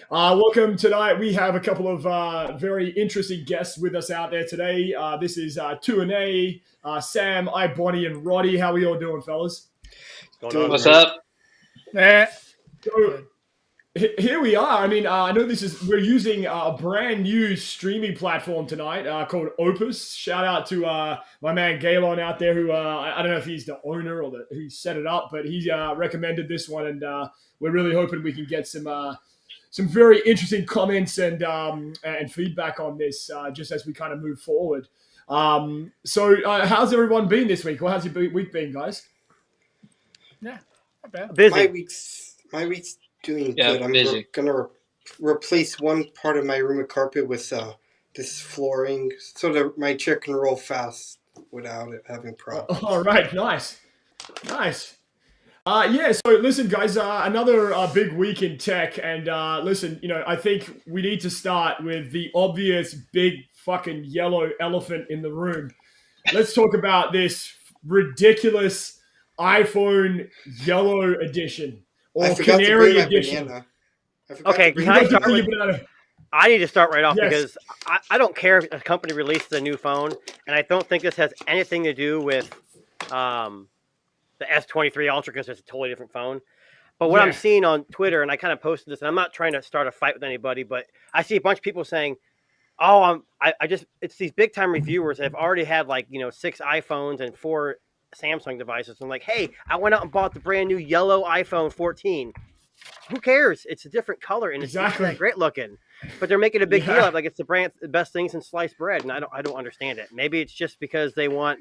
Welcome tonight. We have a couple of very interesting guests with us out there today. This is 2&A, Sam, Bonnie, and Roddy. How are we all doing, fellas? What's up? So, here we are. I mean, I know we're using a brand new streaming platform tonight called Opus. Shout out to my man Galen out there who, I don't know if he's the owner or who set it up, but he recommended this one, and we're really hoping we can get some very interesting comments and feedback on this just as we kind of move forward. So how's everyone been this week? How's your week been, guys? Yeah, not bad. Busy. My week's doing good. I'm gonna replace one part of my room of carpet with this flooring so that my chair can roll fast without it having problems. All right, nice. So listen, guys, another big week in tech, and listen, I think we need to start with the obvious big fucking yellow elephant in the room. Let's talk about this ridiculous iPhone yellow edition or canary edition. Okay, can I start I need to start right off because I don't care if a company releases a new phone, and I don't think this has anything to do with the S23 Ultra because it's a totally different phone. But what I'm seeing on Twitter, and I kind of posted this, and I'm not trying to start a fight with anybody, but I see a bunch of people saying, it's these big time reviewers that have already had 6 iPhones and 4 Samsung devices. I'm like, hey, I went out and bought the brand new yellow iPhone 14. Who cares? It's a different color and it's not great looking. But they're making a big deal of like it's the best thing since sliced bread, and I don't understand it. Maybe it's just because they want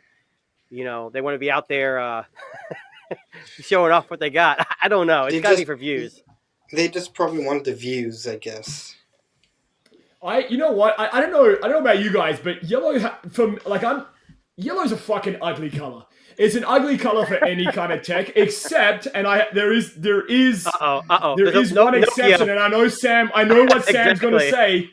to be out there showing off what they got. I don't know. It's got to be for views. They just probably wanted the views, I guess. You know what? I don't know about you guys, but yellow's a fucking ugly color. It's an ugly color for any kind of tech, except, and there is one exception, and I know what Sam's going to say.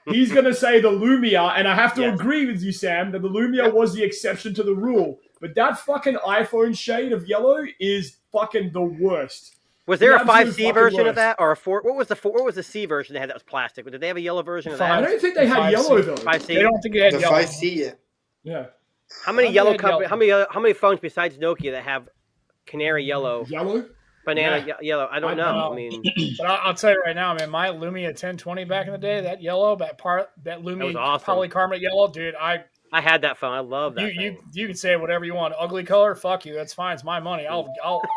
He's going to say the Lumia, and I have to agree with you, Sam, that the Lumia was the exception to the rule. But that fucking iPhone shade of yellow is fucking the worst. Was there a 5C version of that, or a 4? What was the C version they had that was plastic? Did they have a yellow version of that? I don't think they had yellow though. 5C. They don't think they had yellow. 5C yet. Yeah. How many yellow companies? How many phones besides Nokia that have canary yellow? Yellow? Banana yellow. I don't know. I mean, but I'll tell you right now, man. My Lumia 1020 back in the day, that yellow, that Lumia awesome. polycarbonate yellow, dude. I had that phone. I love that. You can say whatever you want. Ugly color, fuck you. That's fine. It's my money. I'll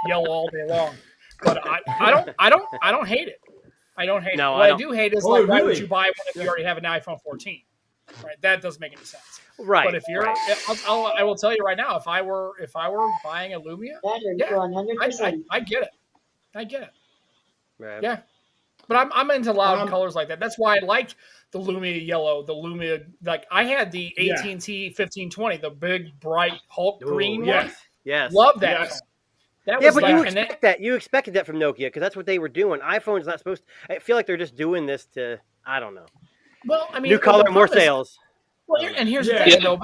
yellow all day long. But I don't hate it. I don't hate it. What I do hate is why would you buy one if you already have an iPhone 14? Right, that doesn't make any sense. Right. But if you're, I will tell you right now, if I were buying a Lumia, I get it. I get it. Right. Yeah. But I'm into loud colors like that. That's why I liked the Lumia yellow, the Lumia. Like I had the AT&T 1520, the big bright Hulk green one. Yes. Love that. Yes. That was but you expect that. You expected that from Nokia because that's what they were doing. iPhone's not supposed to. I feel like they're just doing this to. I don't know. Well, I mean, new color, more sales. Well, and here's the thing, though.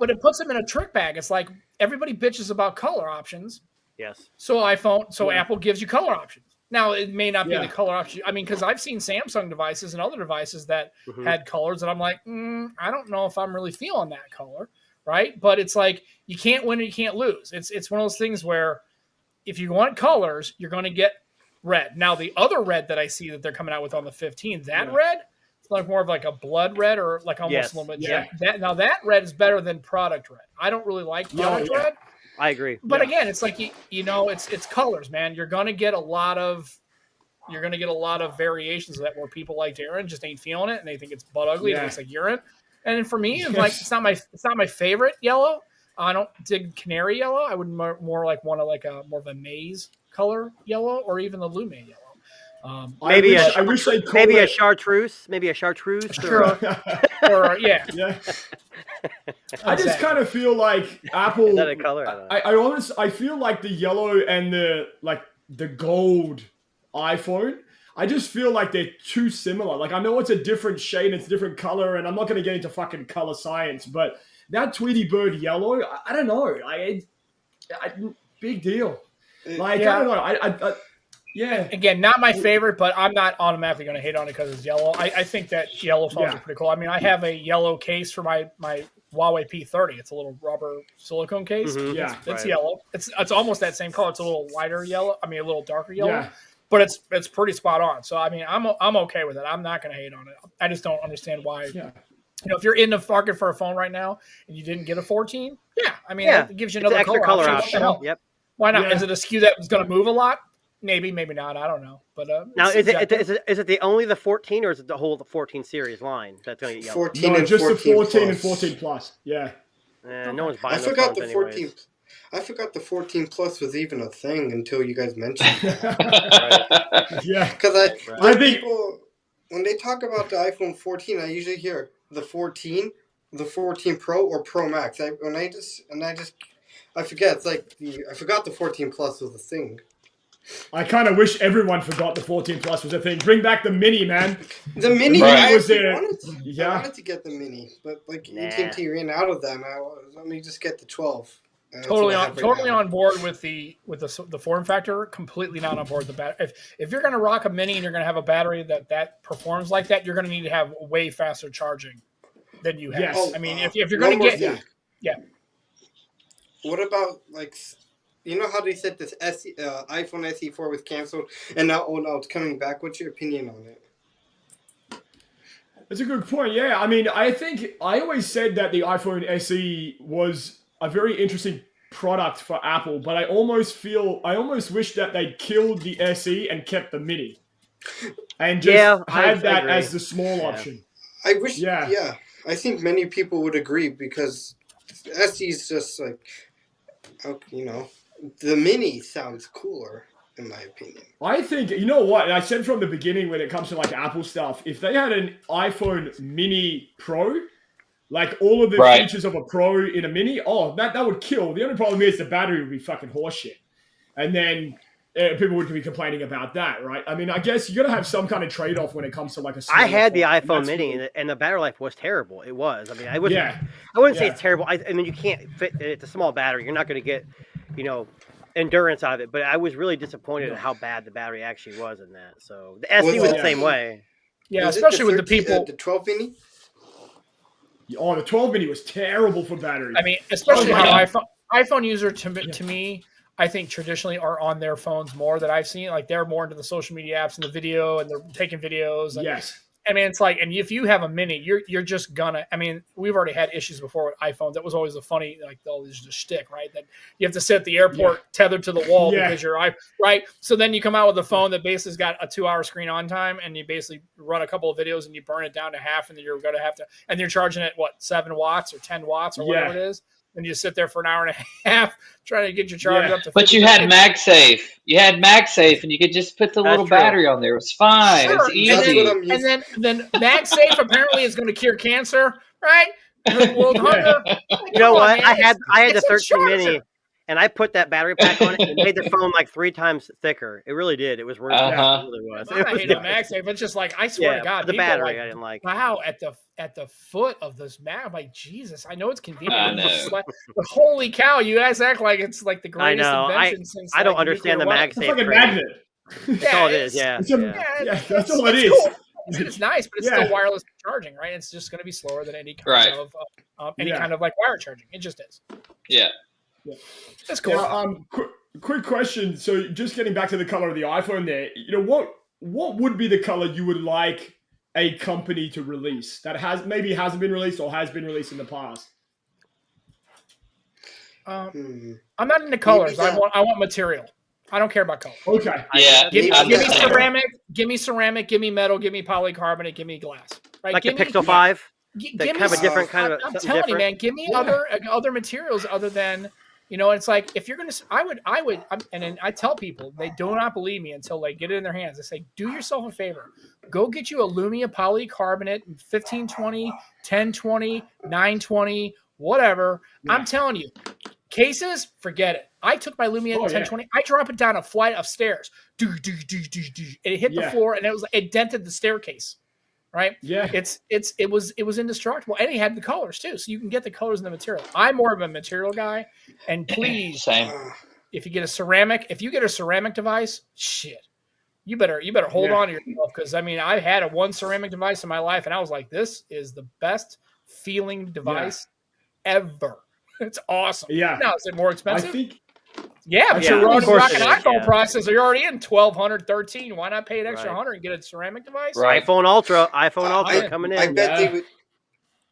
But it puts them in a trick bag. It's like everybody bitches about color options. Yes. So Apple gives you color options. Now it may not be the color option. I mean, because I've seen Samsung devices and other devices that had colors, and I'm like, I don't know if I'm really feeling that color, right? But it's like you can't win or you can't lose. It's one of those things where if you want colors, you're going to get red. Now the other red that I see that they're coming out with on the 15, red. Like more of like a blood red or like almost a little bit. Yeah. That red is better than product red. I don't really like product red. I agree. But again, it's like it's colors, man. You're gonna get a lot of variations of that where people like urine just ain't feeling it and they think it's butt ugly. It looks like urine. And for me, it's not my favorite yellow. I don't dig canary yellow. I would more like want a more of a maize color yellow or even the Lumia yellow. Maybe a chartreuse. Sure. Or I just kind of feel like Apple. Is that a color? I feel like the yellow and the gold iPhone. I just feel like they're too similar. Like I know it's a different shade, it's a different color, and I'm not going to get into fucking color science, but that Tweety Bird yellow, I don't know. Big deal. Like I don't know. Yeah. Again, not my favorite, but I'm not automatically going to hate on it because it's yellow. I think that yellow phones are pretty cool. I mean, I have a yellow case for my Huawei P30. It's a little rubber silicone case. Mm-hmm. Yeah, it's yellow. It's almost that same color. It's a little lighter yellow. I mean, a little darker yellow. Yeah. But it's pretty spot on. So I mean, I'm okay with it. I'm not going to hate on it. I just don't understand why. Yeah. You know, if you're in the market for a phone right now and you didn't get a 14, I mean, it gives you another extra color option. Yep. Why not? Yeah. Is it a SKU that is going to move a lot? Maybe, maybe not. I don't know. But now, is it only the 14, or is it the whole 14 series line that's going to get yellow? 14 and just 14 the 14 plus. and 14 plus. Yeah. No one's buying. I forgot the 14. I forgot the 14 plus was even a thing until you guys mentioned it. Yeah. Because I think people, when they talk about the iPhone 14, I usually hear the 14, the 14 Pro, or Pro Max. I forget. It's like I forgot the 14 plus was a thing. I kind of wish everyone forgot the 14 plus was a thing. Bring back the Mini, man. The Mini, I wanted to get the Mini, but like AT&T ran out of them. Let me just get the 12. Totally on board with the form factor. Completely not on board with the battery. If you're going to rock a Mini and you're going to have a battery that performs like that, you're going to need to have way faster charging than you have. Yes. I mean, if you're going to get What about like? You know how they said this iPhone SE4 was canceled, and now it's coming back. What's your opinion on it? That's a good point. Yeah, I mean, I think I always said that the iPhone SE was a very interesting product for Apple, but I almost wish that they'd killed the SE and kept the Mini, and just had that as the small option. I wish. Yeah, I think many people would agree because SE is just like, you know. The Mini sounds cooler, in my opinion. I think, you know what, and I said from the beginning when it comes to like Apple stuff, if they had an iPhone Mini Pro, like all of the features of a Pro in a Mini, that would kill. The only problem is the battery would be fucking horseshit. And then people would be complaining about that, right? I mean, I guess you got to have some kind of trade-off when it comes to like a I had the iPhone Mini, and the battery life was terrible. It was. I mean, I wouldn't say it's terrible. I mean, you can't fit. It's a small battery. You're not going to get, endurance out of it. But I was really disappointed at how bad the battery actually was in that. So the SE was the same way. Yeah, especially with the people. The 12 Mini? Oh, the 12 Mini was terrible for battery. I mean, especially how iPhone user to me, I think traditionally are on their phones more that I've seen. Like they're more into the social media apps and the video, and they're taking videos. And, yes. I mean, it's like, and if you have a Mini, you're just gonna. I mean, we've already had issues before with iPhones. That was always a funny, like, always just shtick, right? That you have to sit at the airport tethered to the wall because you're right. So then you come out with a phone that basically's got a 2-hour screen on time, and you basically run a couple of videos and you burn it down to half, and then you're gonna have to, and you're charging it 7 watts or 10 watts or whatever it is. And you sit there for an hour and a half trying to get your charge up to 50%. But you had MagSafe. You had MagSafe, and you could just put the little battery on there. It was fine. Sure. It's easy. And then MagSafe apparently is going to cure cancer, right? World hunger. You know what? I had the 13 Mini, and I put that battery pack on it, and it made the phone like 3 times thicker. It really did. It was worth it. It really was. I hate MagSafe. It's just like, I swear to God, the battery I didn't like. Wow, at the foot of this mag, I'm like, Jesus, I know it's convenient. But holy cow, you guys act like it's like the greatest invention since. I don't understand the MagSafe. It's like a magnet. That's all it is. Yeah. That's all it is. Cool. It's nice, but it's still wireless charging, right? It's just going to be slower than any kind of kind of like wire charging. It just is. Yeah. That's cool. Now, quick question. So, just getting back to the color of the iPhone, there, what would be the color you would like a company to release that hasn't been released or has been released in the past? I'm not into colors. I want material. I don't care about color. Okay. Yeah. Give me ceramic. Give me ceramic. Give me metal. Give me polycarbonate. Give me glass. Right. Like the Pixel 5. That have a different kind of. I'm telling you, man. Give me other materials other than. It's like if you're gonna, I would, and then I tell people they do not believe me until they get it in their hands. I say, do yourself a favor, go get you a Lumia polycarbonate 1520, 1020, 920, whatever. Yeah. I'm telling you, cases, forget it. I took my Lumia 1020, I drop it down a flight of stairs, and it hit the floor, and it dented the staircase. Right? Yeah. It was indestructible. And he had the colors too. So you can get the colors and the material. I'm more of a material guy. And please, if you get a ceramic device, shit. you better hold on to yourself, because I mean, I had one ceramic device in my life, and I was like, this is the best feeling device ever. It's awesome. Yeah. Now, is it more expensive? I think. But you're already rocking an iPhone processor. You're already in 1,200, 13. Why not pay an extra $100 and get a ceramic device? Right. iPhone Ultra coming in. I bet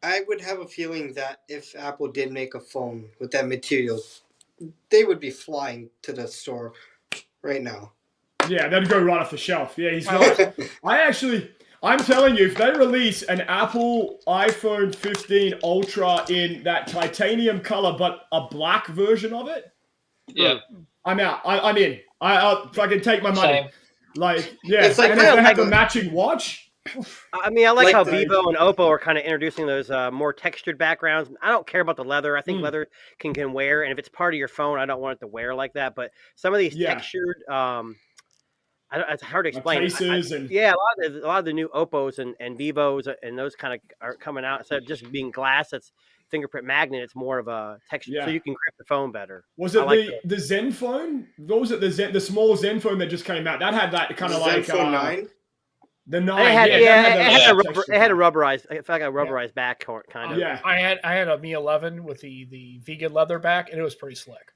I would have a feeling that if Apple did make a phone with that material, they would be flying to the store right now. Yeah, they'd go right off the shelf. Yeah, he's not. I'm telling you, if they release an Apple iPhone 15 Ultra in that titanium color, but a black version of it, I'm out. I'm in. I'll fucking take my money. Same. Like, yeah, it's like, and if they have a matching watch. I mean, I like how Vivo and Oppo are kind of introducing those more textured backgrounds. I don't care about the leather. I think leather can wear, and if it's part of your phone, I don't want it to wear like that. But some of these textured, it's hard to explain. A lot of the new Oppos and Vivos and those kind of are coming out. Instead of just being glass, that's fingerprint magnet. It's more of a texture, so you can grip the phone better. Was it the Zen phone? What was it? The small Zen phone that just came out that had that kind of like Zen 9. The 9. It had a rubberized. I felt like a rubberized back kind of. Yeah, I had a Mi 11 with the vegan leather back, and it was pretty slick.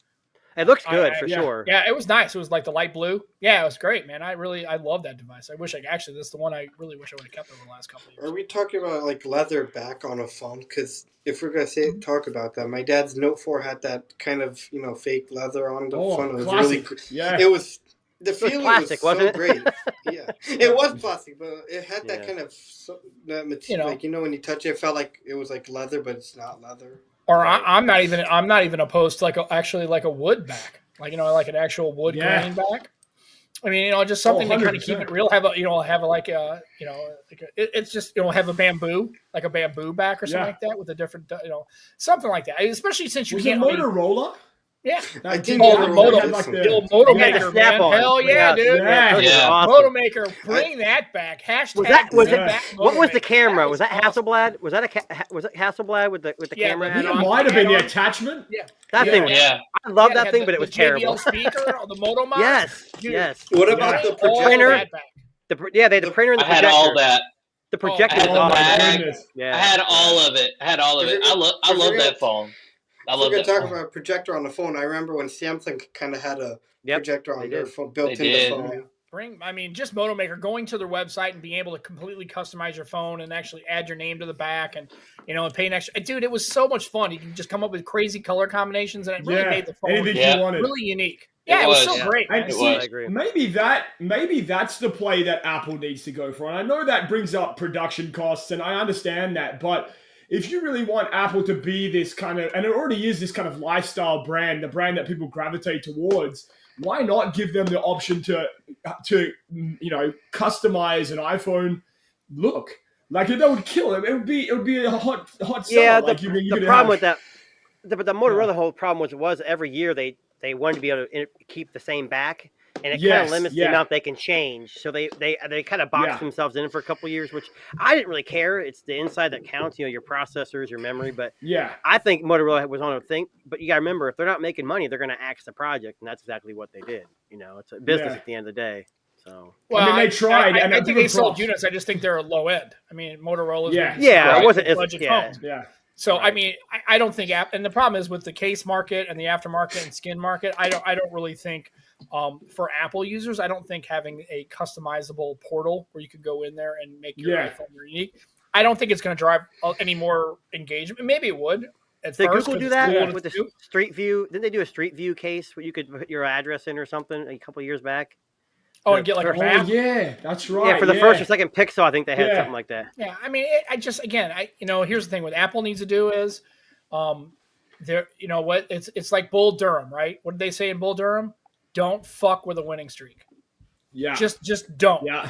It looks good for sure. Yeah, it was nice. It was like the light blue. Yeah, it was great, man. I love that device. I wish this is the one I really wish I would have kept over the last couple of years. Are we talking about like leather back on a phone? Because if we're gonna talk about that, my dad's Note 4 had that kind of fake leather on the phone. It was classic. It was. The feeling plastic, was wasn't so great. Yeah, it was plastic, but it had that kind of that material. Like when you touch it, it felt like it was like leather, but it's not leather. Or I'm not even opposed to like a wood back, like an actual wood grain back. I mean, just something to kind of keep it real. Have it's just have a bamboo back or something like that with a different something like that. Especially since you can't Motorola. Yeah, I think the old Moto Maker, man. Hell yeah, dude. Yeah. Awesome. Moto Maker, bring that back. Hashtag what was the camera? Was that Hasselblad? Was that Hasselblad with the camera? I think it might have been the attachment. Yeah. That thing. Yeah. I love that thing, but it was terrible. JBL speaker on the Moto Mod. Yes. What about the printer? They had the printer and the projector. I had all that. The projector was awesome. Yeah. I had all of it. I love that phone. We're going to talk about a projector on the phone. I remember when Samsung kind of had a projector on their phone built into the phone. Just Moto Maker, going to their website and being able to completely customize your phone and actually add your name to the back and and pay an extra. Dude, it was so much fun. You can just come up with crazy color combinations, and it really made the phone really unique. Yeah, it was so great. I agree. Maybe that's the play that Apple needs to go for. And I know that brings up production costs, and I understand that, but if you really want Apple to be this kind of, and it already is this kind of lifestyle brand, the brand that people gravitate towards, why not give them the option to customize an iPhone look? Like that would kill it. It would be a hot seller. Yeah, the problem with that, but the Motorola the whole problem was every year they wanted to be able to keep the same back. And it kind of limits the amount they can change. So they kind of boxed themselves in for a couple of years, which I didn't really care. It's the inside that counts, your processors, your memory. But I think Motorola was on a thing. But you got to remember, if they're not making money, they're going to axe the project. And that's exactly what they did. It's a business at the end of the day. So they tried. I think they sold units. I just think they're low end. I mean, Motorola's it wasn't as budget phones. So I mean, I don't think and the problem is with the case market and the aftermarket and skin market, I don't really think for Apple users, I don't think having a customizable portal where you could go in there and make your iPhone unique, I don't think it's going to drive any more engagement. Maybe it would. Did Google do that with the Street View? Didn't they do a Street View case where you could put your address in or something a couple of years back? Oh, and get like a map? Yeah, that's right. Yeah, for the first or second Pixel, I think they had something like that. Yeah, I mean, here's the thing. What Apple needs to do is, it's like Bull Durham, right? What did they say in Bull Durham? Don't fuck with a winning streak. Yeah. Just don't. Yeah.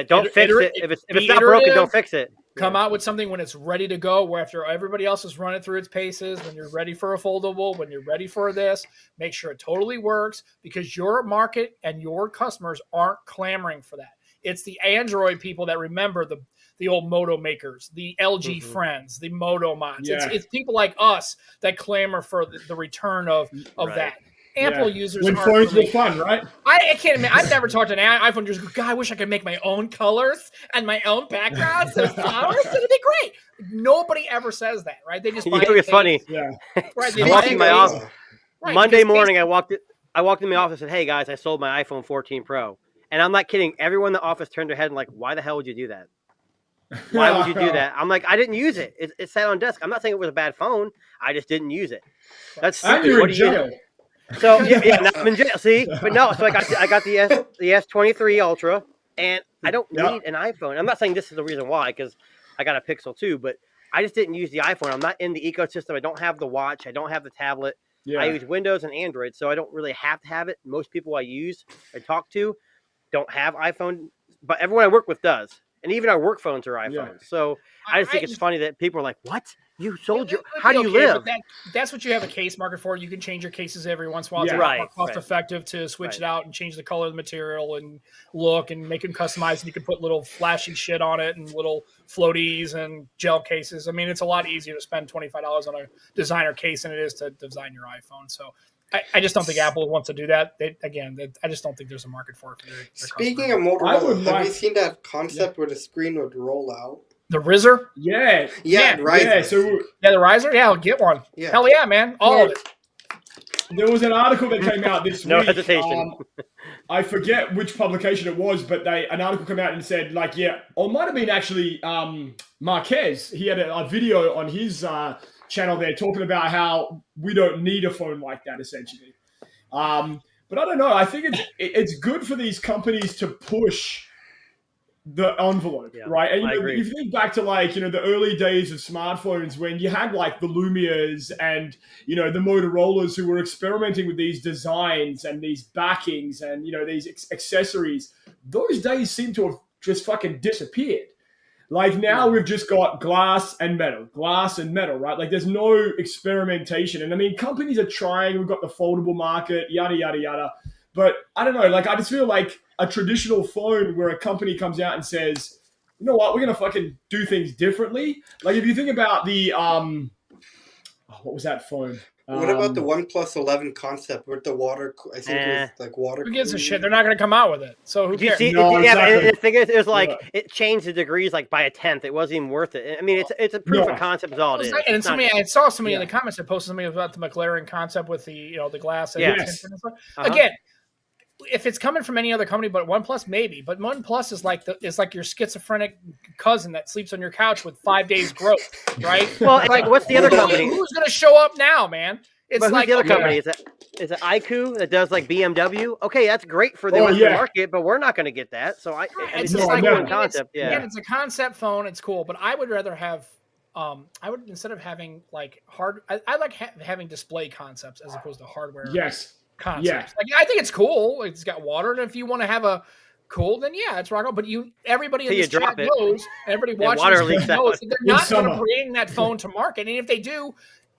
Don't fix it. If it's not broken, don't fix it. Come out with something when it's ready to go, where after everybody else is running through its paces, when you're ready for a foldable, when you're ready for this, make sure it totally works, because your market and your customers aren't clamoring for that. It's the Android people that remember the old Moto Makers, the LG friends, the Moto Mods. It's people like us that clamor for the return of that. Apple users when phones were fun, right? I can't admit, I've never talked to an iPhone user. God, I wish I could make my own colors and my own backgrounds and flowers. It'd be great. Nobody ever says that, right? They just buy it's funny. Yeah. Right. I walked in my office. Right, Monday morning, I walked in the office and said, "Hey guys, I sold my iPhone 14 Pro," and I'm not kidding. Everyone in the office turned their head and like, "Why the hell would you do that? Why would you do that?" I'm like, "I didn't use it. It sat on desk. I'm not saying it was a bad phone. I just didn't use it. That's stupid. What do you do?" So now I'm in jail. See, but no. So I got the S23 Ultra, and I don't need an iPhone. I'm not saying this is the reason why, because I got a Pixel too, but I just didn't use the iPhone. I'm not in the ecosystem. I don't have the watch. I don't have the tablet. Yeah. I use Windows and Android, so I don't really have to have it. Most people I talk to, don't have iPhone, but everyone I work with does. And even our work phones are iPhones. Yeah. So I just think it's funny that people are like, "What? You sold your? How do you live?" That's what you have a case market for. You can change your cases every once in a while. It's more cost effective to switch it out and change the color of the material and look and make them customized. And you can put little flashy shit on it and little floaties and gel cases. I mean, it's a lot easier to spend $25 on a designer case than it is to design your iPhone. So I just don't think Apple wants to do that. I just don't think there's a market for it. Speaking of Motorola, have you seen that concept where the screen would roll out? The Riser? Yeah. Riser. Yeah, the Riser? Yeah, I'll get one. Yeah. Hell yeah, man. All of it. There was an article that came out this week. No hesitation. I forget which publication it was, but an article came out and said, or it might have been actually Marquez. He had a video on his channel there talking about how we don't need a phone like that, essentially. But I don't know. I think it's good for these companies to push the envelope, right? And if you think back to the early days of smartphones when you had the Lumias and the Motorola's who were experimenting with these designs and these backings and these accessories, those days seem to have just fucking disappeared. Now we've just got glass and metal, right? There's no experimentation. And I mean, companies are trying. We've got the foldable market, yada, yada, yada. But I don't know, I just feel like a traditional phone where a company comes out and says, you know what, we're going to fucking do things differently. If you think about the, what was that phone? What about the OnePlus 11 concept with the water? I think it was water. Who gives a shit? They're not going to come out with it. So who cares? The thing is, it was it changed the degrees by a tenth. It wasn't even worth it. I mean, it's a proof of concept is all it is. And I saw somebody in the comments that posted something about the McLaren concept with the the glass. And and stuff. Again, if it's coming from any other company but OnePlus, maybe. But OnePlus is like your schizophrenic cousin that sleeps on your couch with 5 days growth, right? Well, what's the other company? Who's going to show up now, man? It's who's the other company? Is it IQ that does BMW? Okay, that's great for the market, but we're not going to get that. So it's just one concept. Again, it's a concept phone. It's cool, but I would rather have. Instead of having I like having display concepts as opposed to hardware. Yes. Concepts. I think it's cool. It's got water, and if you want to have a cool, then it's rock on. But everybody in this chat knows, everybody watching this knows that they're not going to bring that phone to market. And if they do,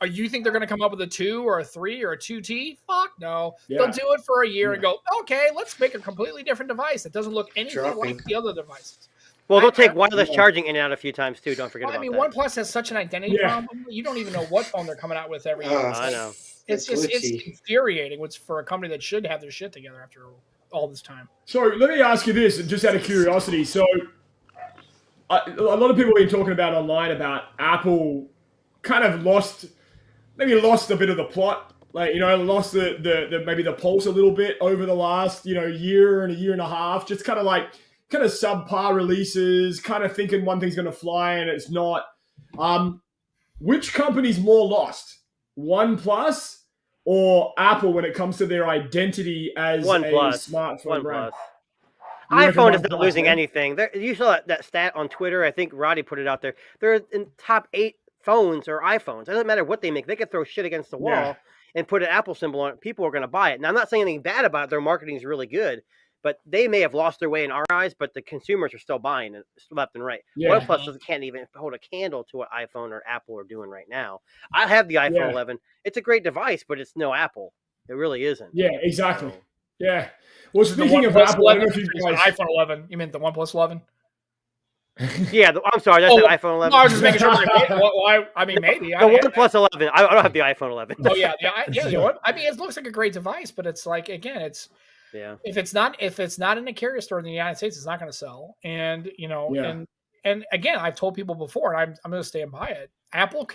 you think they're going to come up with a 2 or a 3 or a 2T? Fuck no. Yeah. They'll do it for a year and go, okay, let's make a completely different device that doesn't look anything like the other devices. Well, they'll take wireless charging in and out a few times too. Don't forget about that. I mean, OnePlus has such an identity problem. You don't even know what phone they're coming out with every year. I know. It's infuriating. It's for a company that should have their shit together after all this time. So let me ask you this, just out of curiosity. So a lot of people have been talking about online about Apple kind of lost a bit of the plot. Lost the maybe the pulse a little bit over the last year and a year and a half. Just kind of subpar releases, kind of thinking one thing's going to fly and it's not. Which company's more lost? OnePlus or Apple when it comes to their identity as a smartphone brand? iPhone is not losing anything. You saw that stat on Twitter. I think Roddy put it out there. They're in top 8 phones or iPhones. It doesn't matter what they make. They could throw shit against the wall and put an Apple symbol on it. People are going to buy it. Now, I'm not saying anything bad about it. Their marketing is really good. But they may have lost their way in our eyes, but the consumers are still buying it left and right. Yeah. OnePlus can't even hold a candle to what iPhone or Apple are doing right now. I have the iPhone 11. It's a great device, but it's no Apple. It really isn't. Yeah, exactly. Yeah. Well, speaking of Apple, I don't know if you guys... iPhone 11. You meant the OnePlus 11? Yeah, I'm sorry. That's an iPhone 11. No, I was just making sure. I mean, maybe. The OnePlus 11. I don't have the iPhone 11. Oh yeah. I mean, it looks like a great device, but it's like, again, it's if it's not in a carrier store in the United States, it's not going to sell. And and again, I've told people before, and I'm going to stand by it. Apple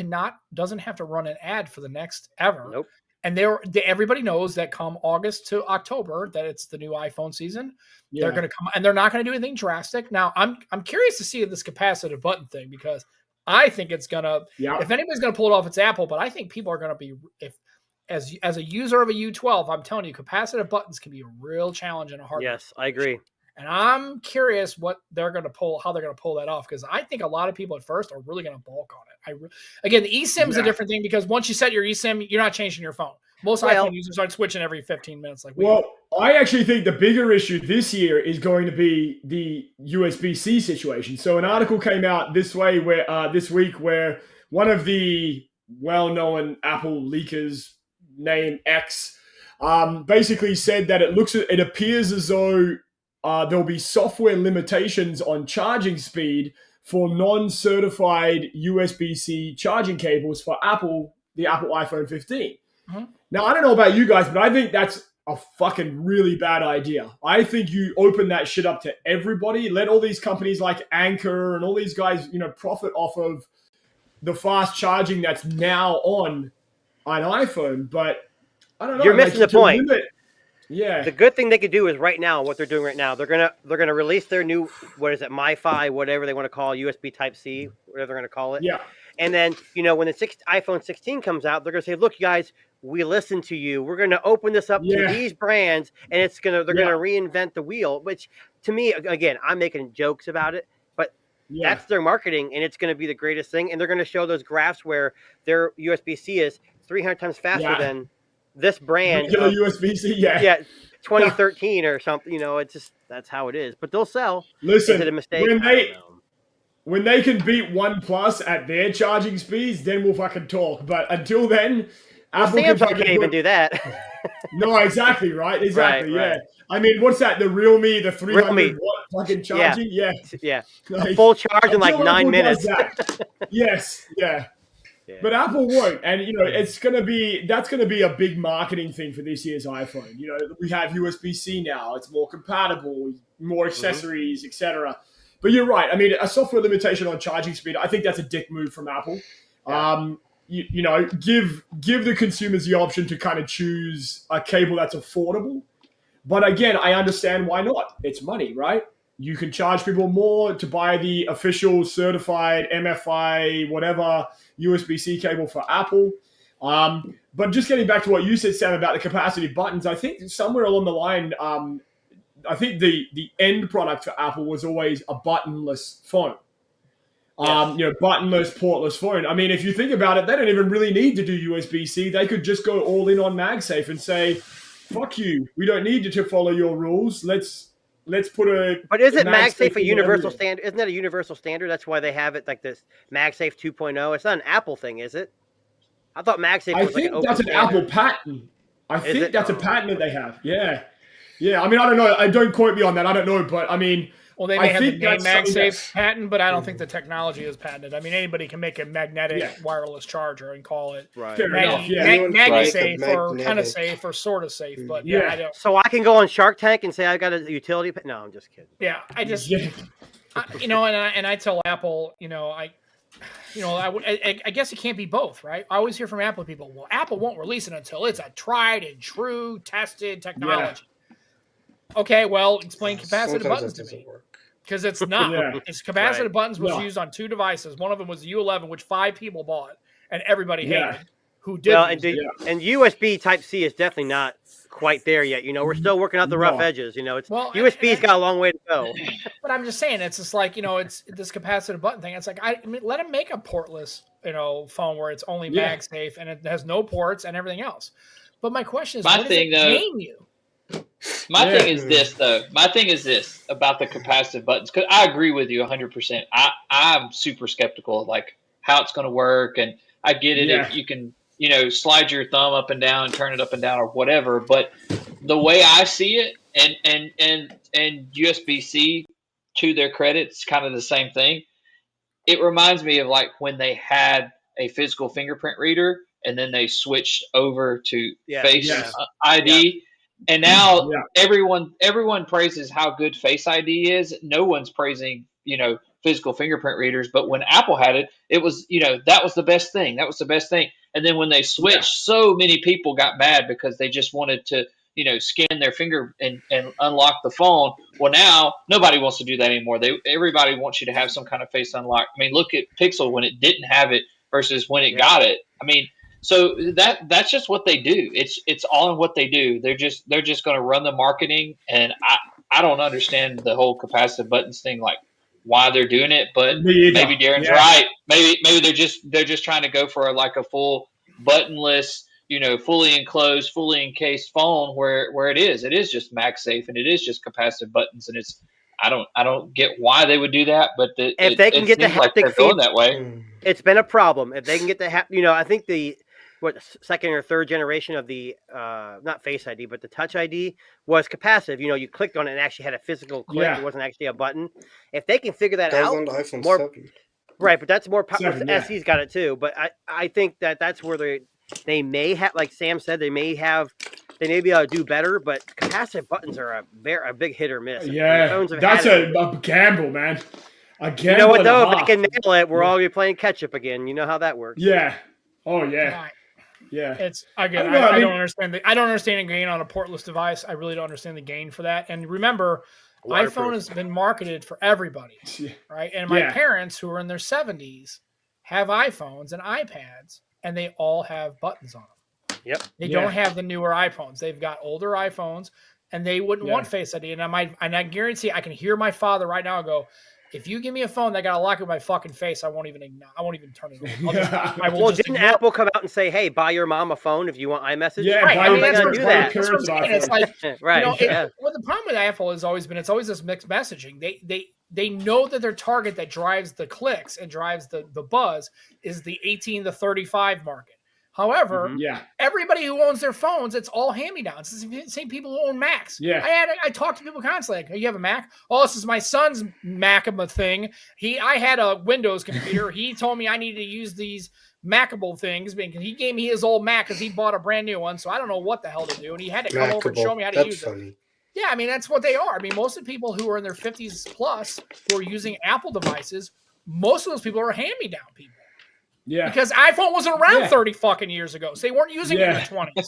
doesn't have to run an ad for the next ever. Nope. And everybody knows that come August to October that it's the new iPhone season. They're going to come, and they're not going to do anything drastic. Now, I'm curious to see this capacitive button thing, because I think it's going to. If anybody's going to pull it off, it's Apple. But I think people are going to be, as a user of a U12, I'm telling you, capacitive buttons can be a real challenge in a hardware. Yes, I agree. And I'm curious how they're going to pull that off, because I think a lot of people at first are really going to balk on it. Again, the eSIM is a different thing, because once you set your eSIM, you're not changing your phone. Most iPhone users aren't switching every 15 minutes. I actually think the bigger issue this year is going to be the USB-C situation. So an article came out this week where one of the well-known Apple leakers, named X, basically said that it appears as though there'll be software limitations on charging speed for non-certified USB-C charging cables for the Apple iPhone 15. Mm-hmm. Now, I don't know about you guys, but I think that's a fucking really bad idea. I think you open that shit up to everybody, let all these companies like Anchor and all these guys, profit off of the fast charging that's now on an iPhone. But I don't know. You're missing the point. Yeah. The good thing they could do is right now, what they're doing right now, they're gonna release their new, MiFi, whatever they want to call USB Type-C, whatever they're gonna call it. Yeah. And then, when the iPhone 16 comes out, they're gonna say, look, you guys, we listen to you. We're gonna open this up to these brands, and they're gonna reinvent the wheel. Which, to me, again, I'm making jokes about it, but that's their marketing, and it's gonna be the greatest thing. And they're gonna show those graphs where their USB-C is 300 times faster than this brand. USB-C, 2013 or something. It's just, that's how it is. But they'll sell. Listen, is it a mistake? When they can beat OnePlus at their charging speeds, then we'll fucking talk. But until then, Apple Samsung can't even do that. No, exactly, right? Exactly, right. I mean, what's that? The Realme, the 300 watt fucking charging? Yeah. Like, a full charge in like 9 minutes. Yes, yeah. But Apple won't, and that's going to be a big marketing thing for this year's iPhone. We have USB-C now; it's more compatible, more accessories, etc. But you're right. I mean, a software limitation on charging speed, I think that's a dick move from Apple. Yeah. Give the consumers the option to kind of choose a cable that's affordable. But again, I understand why not. It's money, right? You can charge people more to buy the official certified MFI, whatever, USB-C cable for Apple. But just getting back to what you said, Sam, about the capacitive buttons, I think somewhere along the line, I think the end product for Apple was always a buttonless phone. Buttonless, portless phone. I mean, if you think about it, they don't even really need to do USB-C. They could just go all in on MagSafe and say, fuck you. We don't need you to follow your rules. Let's put a... But isn't MagSafe a universal standard? Isn't that a universal standard? That's why they have it like this MagSafe 2.0. It's not an Apple thing, is it? I thought MagSafe was like an open standard. Apple patent. I think that's a patent that they have. Yeah. Yeah, I mean, I don't know. Don't quote me on that. I don't know, but I mean... Well, they may have the name MagSafe patent, but I don't think the technology is patented. I mean, anybody can make a magnetic wireless charger and call it MagSafe or kind of safe or sort of safe. But I don't. So I can go on Shark Tank and say I got a utility. No, I'm just kidding. Yeah, I just, and I tell Apple, I guess it can't be both, right? I always hear from Apple people, well, Apple won't release it until it's a tried and true, tested technology. Yeah. Okay, well, explain capacitive buttons to me. Because it's not. It's capacitive buttons was used on 2 devices. One of them was the U11, which 5 people bought, and everybody hated. Who did? Well, and USB Type-C is definitely not quite there yet. We're still working out the rough edges. It's USB's got a long way to go. But I'm just saying, it's just like it's this capacitive button thing. It's like let them make a portless phone where it's only MagSafe and it has no ports and everything else. But my question is, what does it gain you? My thing is this, though. My thing is this about the capacitive buttons, because I agree with you 100%. I'm super skeptical of like how it's going to work, and I get it. If you can, slide your thumb up and down and turn it up and down or whatever. But the way I see it, and USB-C to their credit, it's kind of the same thing. It reminds me of like when they had a physical fingerprint reader and then they switched over to Face ID. And now everyone praises how good Face ID is. No one's praising, physical fingerprint readers. But when Apple had it, it was, that was the best thing. That was the best thing. And then when they switched, so many people got mad because they just wanted to, scan their finger and unlock the phone. Well, now nobody wants to do that anymore. Everybody wants you to have some kind of face unlock. I mean, look at Pixel when it didn't have it versus when it got it. I mean, so that's just what they do. It's all in what they do. They're just going to run the marketing, and I don't understand the whole capacitive buttons thing, like why they're doing it. But maybe Darren's right. Maybe they're just trying to go for like a full buttonless, fully enclosed, fully encased phone where it is just MagSafe and it is just capacitive buttons, and I don't get why they would do that, but if they can get the haptic feedback that way, it's been a problem. If they can get the I think the second or third generation of the not Face ID but the Touch ID was capacitive. You clicked on it and actually had a physical click. It wasn't actually a button. If they can figure that out, on the iPhone more 7. Right, but that's more powerful. SE's got it too, but I think that's where they may have, like Sam said, they may be able to do better, but capacitive buttons are a big hit or miss. Yeah, that's a gamble, man. A gamble. You know what though? If they can nail it, we're all gonna be playing catch up again. You know how that works. Yeah. Oh yeah. Right. Yeah. It's again. I don't understand I don't understand the gain on a portless device. I really don't understand the gain for that. And remember, iPhone has been marketed for everybody, right? And my parents, who are in their 70s, have iPhones and iPads, and they all have buttons on them. Yep. They don't have the newer iPhones. They've got older iPhones, and they wouldn't want Face ID. And I guarantee I can hear my father right now go, if you give me a phone that got a lock with my fucking face, I won't even turn it on. Didn't Apple come out and say, "Hey, buy your mom a phone if you want iMessage"? Yeah, right. I mean, that's what I'm saying. It's like, right. Well, the problem with Apple has always been it's always this mixed messaging. They know that their target that drives the clicks and drives the buzz is the 18 to 35 market. However, everybody who owns their phones, it's all hand-me-downs. It's the same people who own Macs. Yeah. I talk to people constantly like, you have a Mac? Oh, this is my son's Macable thing. I had a Windows computer. He told me I needed to use these Macable things because he gave me his old Mac because he bought a brand new one. So I don't know what the hell to do. And he had to come over and show me how to use it. Yeah, I mean, that's what they are. I mean, most of the people who are in their 50s plus who are using Apple devices, most of those people are hand-me-down people. Yeah. Because iPhone wasn't around 30 fucking years ago. So they weren't using it in their 20s.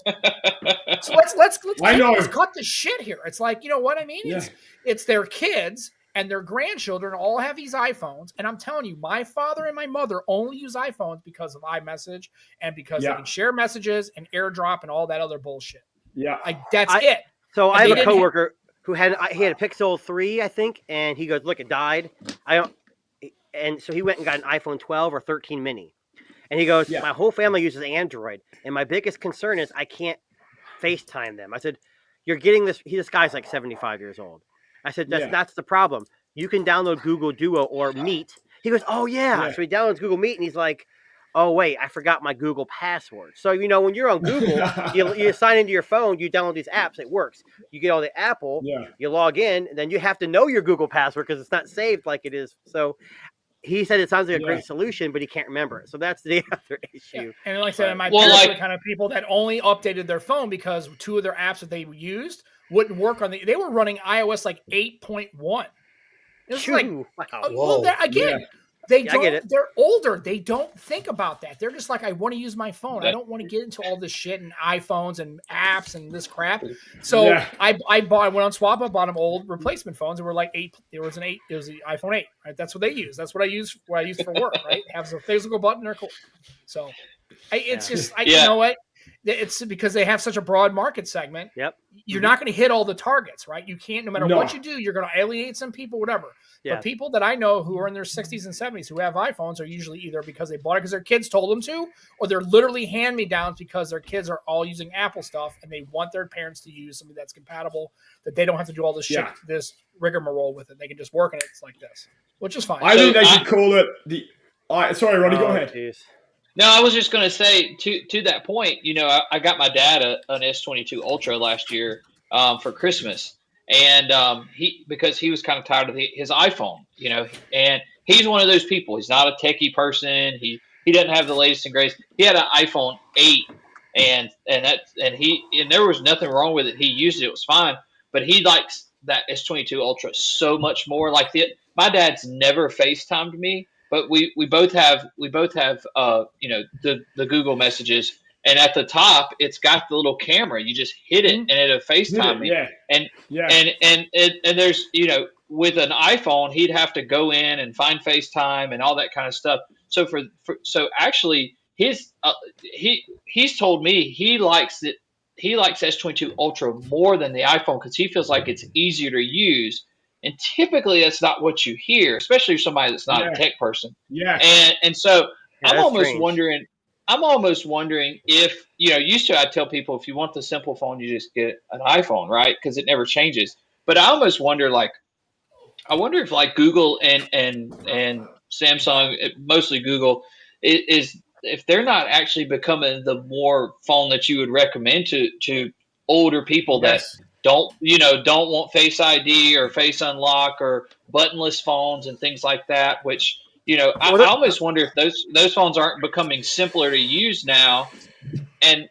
So let's cut the shit here. It's like, you know what I mean? It's their kids and their grandchildren all have these iPhones. And I'm telling you, my father and my mother only use iPhones because of iMessage and because they can share messages and AirDrop and all that other bullshit. Yeah. That's it. So I have a coworker who had a Pixel 3, I think, and he goes, look, it died. And so he went and got an iPhone 12 or 13 mini. And he goes, my whole family uses Android, and my biggest concern is I can't FaceTime them. I said, you're getting this. This guy's like 75 years old. I said, that's the problem. You can download Google Duo or Meet. He goes, oh, yeah. So he downloads Google Meet, and he's like, oh, wait, I forgot my Google password. So, when you're on Google, you sign into your phone, you download these apps, it works. You get all the Apple, you log in, and then you have to know your Google password because it's not saved like it is. So he said it sounds like a great solution, but he can't remember it. So that's the other issue. Yeah. And like I said, my parents are the kind of people that only updated their phone because two of their apps that they used wouldn't work on they were running iOS like 8.1. It's like, well, they don't, they're older. They don't think about that. They're just like, I want to use my phone. I don't want to get into all this shit and iPhones and apps and this crap. So I went on Swap. I bought them old replacement phones. They were like 8. It was the iPhone 8, right? That's what they use. That's what I use for work, right? It has a physical button. They're cool. So you know what? It's because they have such a broad market segment. Yep. You're not going to hit all the targets, right? You can't, no matter what you do, you're going to alienate some people, whatever. But people that I know who are in their 60s and 70s who have iPhones are usually either because they bought it because their kids told them to, or they're literally hand-me-downs because their kids are all using Apple stuff and they want their parents to use something that's compatible, that they don't have to do all this shit, this rigmarole with it. They can just work on it. It's like this, which is fine. I think they should call it the. Sorry, Ronnie, go ahead. Geez. No, I was just going to say to that point. I got my dad an S22 Ultra last year for Christmas, and because he was kind of tired of his iPhone, and he's one of those people. He's not a techie person. He doesn't have the latest and greatest. He had an iPhone 8, and there was nothing wrong with it. He used it; it was fine. But he likes that S22 Ultra so much more. Like my dad's never FaceTimed me, but we both have the Google messages. And at the top, it's got the little camera. You just hit it, and it'll FaceTime me. Yeah. And there's with an iPhone, he'd have to go in and find FaceTime and all that kind of stuff. So so actually, he's told me he likes it. He likes S22 Ultra more than the iPhone because he feels like it's easier to use. And typically, that's not what you hear, especially for somebody that's not a tech person. Yeah. And so I'm almost strange. wondering. I'm almost wondering if, used to I'd tell people if you want the simple phone, you just get an iPhone, right? Because it never changes. But I almost wonder, if Google and Samsung, mostly Google, is if they're not actually becoming the more phone that you would recommend to older people that don't want Face ID or Face Unlock or buttonless phones and things like that, which. I almost wonder if those phones aren't becoming simpler to use now, and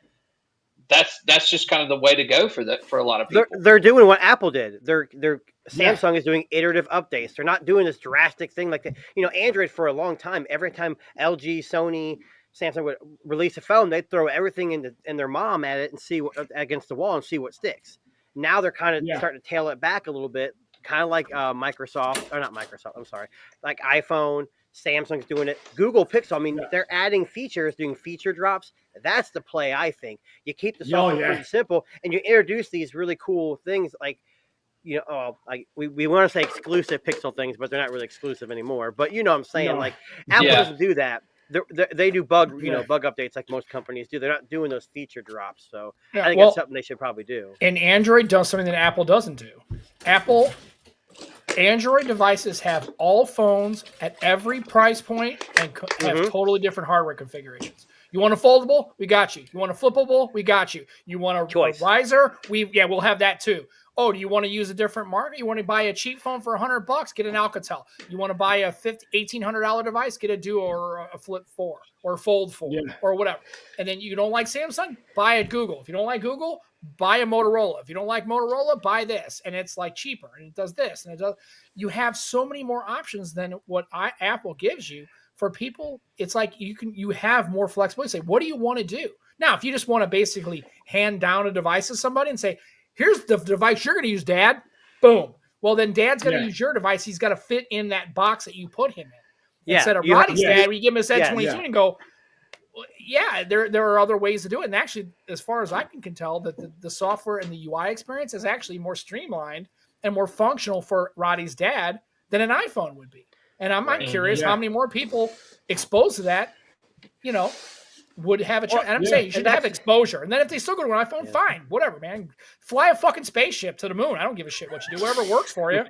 that's just kind of the way to go for a lot of people. They're doing what Apple did. Samsung is doing iterative updates. They're not doing this drastic thing like that. Android for a long time. Every time LG, Sony, Samsung would release a phone, they'd throw everything in their mom at it and see against the wall and see what sticks. Now they're kind of starting to tail it back a little bit, kind of like Microsoft, or not Microsoft. I'm sorry, like iPhone. Samsung's doing it. Google Pixel, they're adding features, doing feature drops. That's the play, I think. You keep the software pretty simple, and you introduce these really cool things like, we want to say exclusive Pixel things, but they're not really exclusive anymore. But what I'm saying? No. Like, Apple doesn't do that. They do bug updates like most companies do. They're not doing those feature drops. So I think that's something they should probably do. And Android does something that Apple doesn't do. Android devices have all phones at every price point and have totally different hardware configurations. You want a foldable? We got you. You want a flippable? We got you. You want a riser? We'll have that too. Oh, do you want to use a different market? You want to buy a cheap phone for $100? Get an Alcatel. You want to buy a $1,800 device? Get a Duo or a Flip 4 or a Fold 4 or whatever. And then you don't like Samsung? Buy a Google. If you don't like Google, buy a Motorola. If you don't like Motorola, buy this. And it's like cheaper and it does this and it does. You have so many more options than what Apple gives you. For people, it's like you have more flexibility. Say, what do you want to do? Now, if you just want to basically hand down a device to somebody and say, here's the device you're going to use, Dad. Boom. Well, then Dad's going to use your device. He's got to fit in that box that you put him in. Instead of Roddy's dad, where you give him a Z22 and go, there are other ways to do it. And actually, as far as I can tell, that the software and the UI experience is actually more streamlined and more functional for Roddy's dad than an iPhone would be. And I'm curious how many more people exposed to that, would have a chance. And I'm saying you should have exposure. And then if they still go to an iPhone, fine, whatever, man. Fly a fucking spaceship to the moon. I don't give a shit what you do, whatever works for you.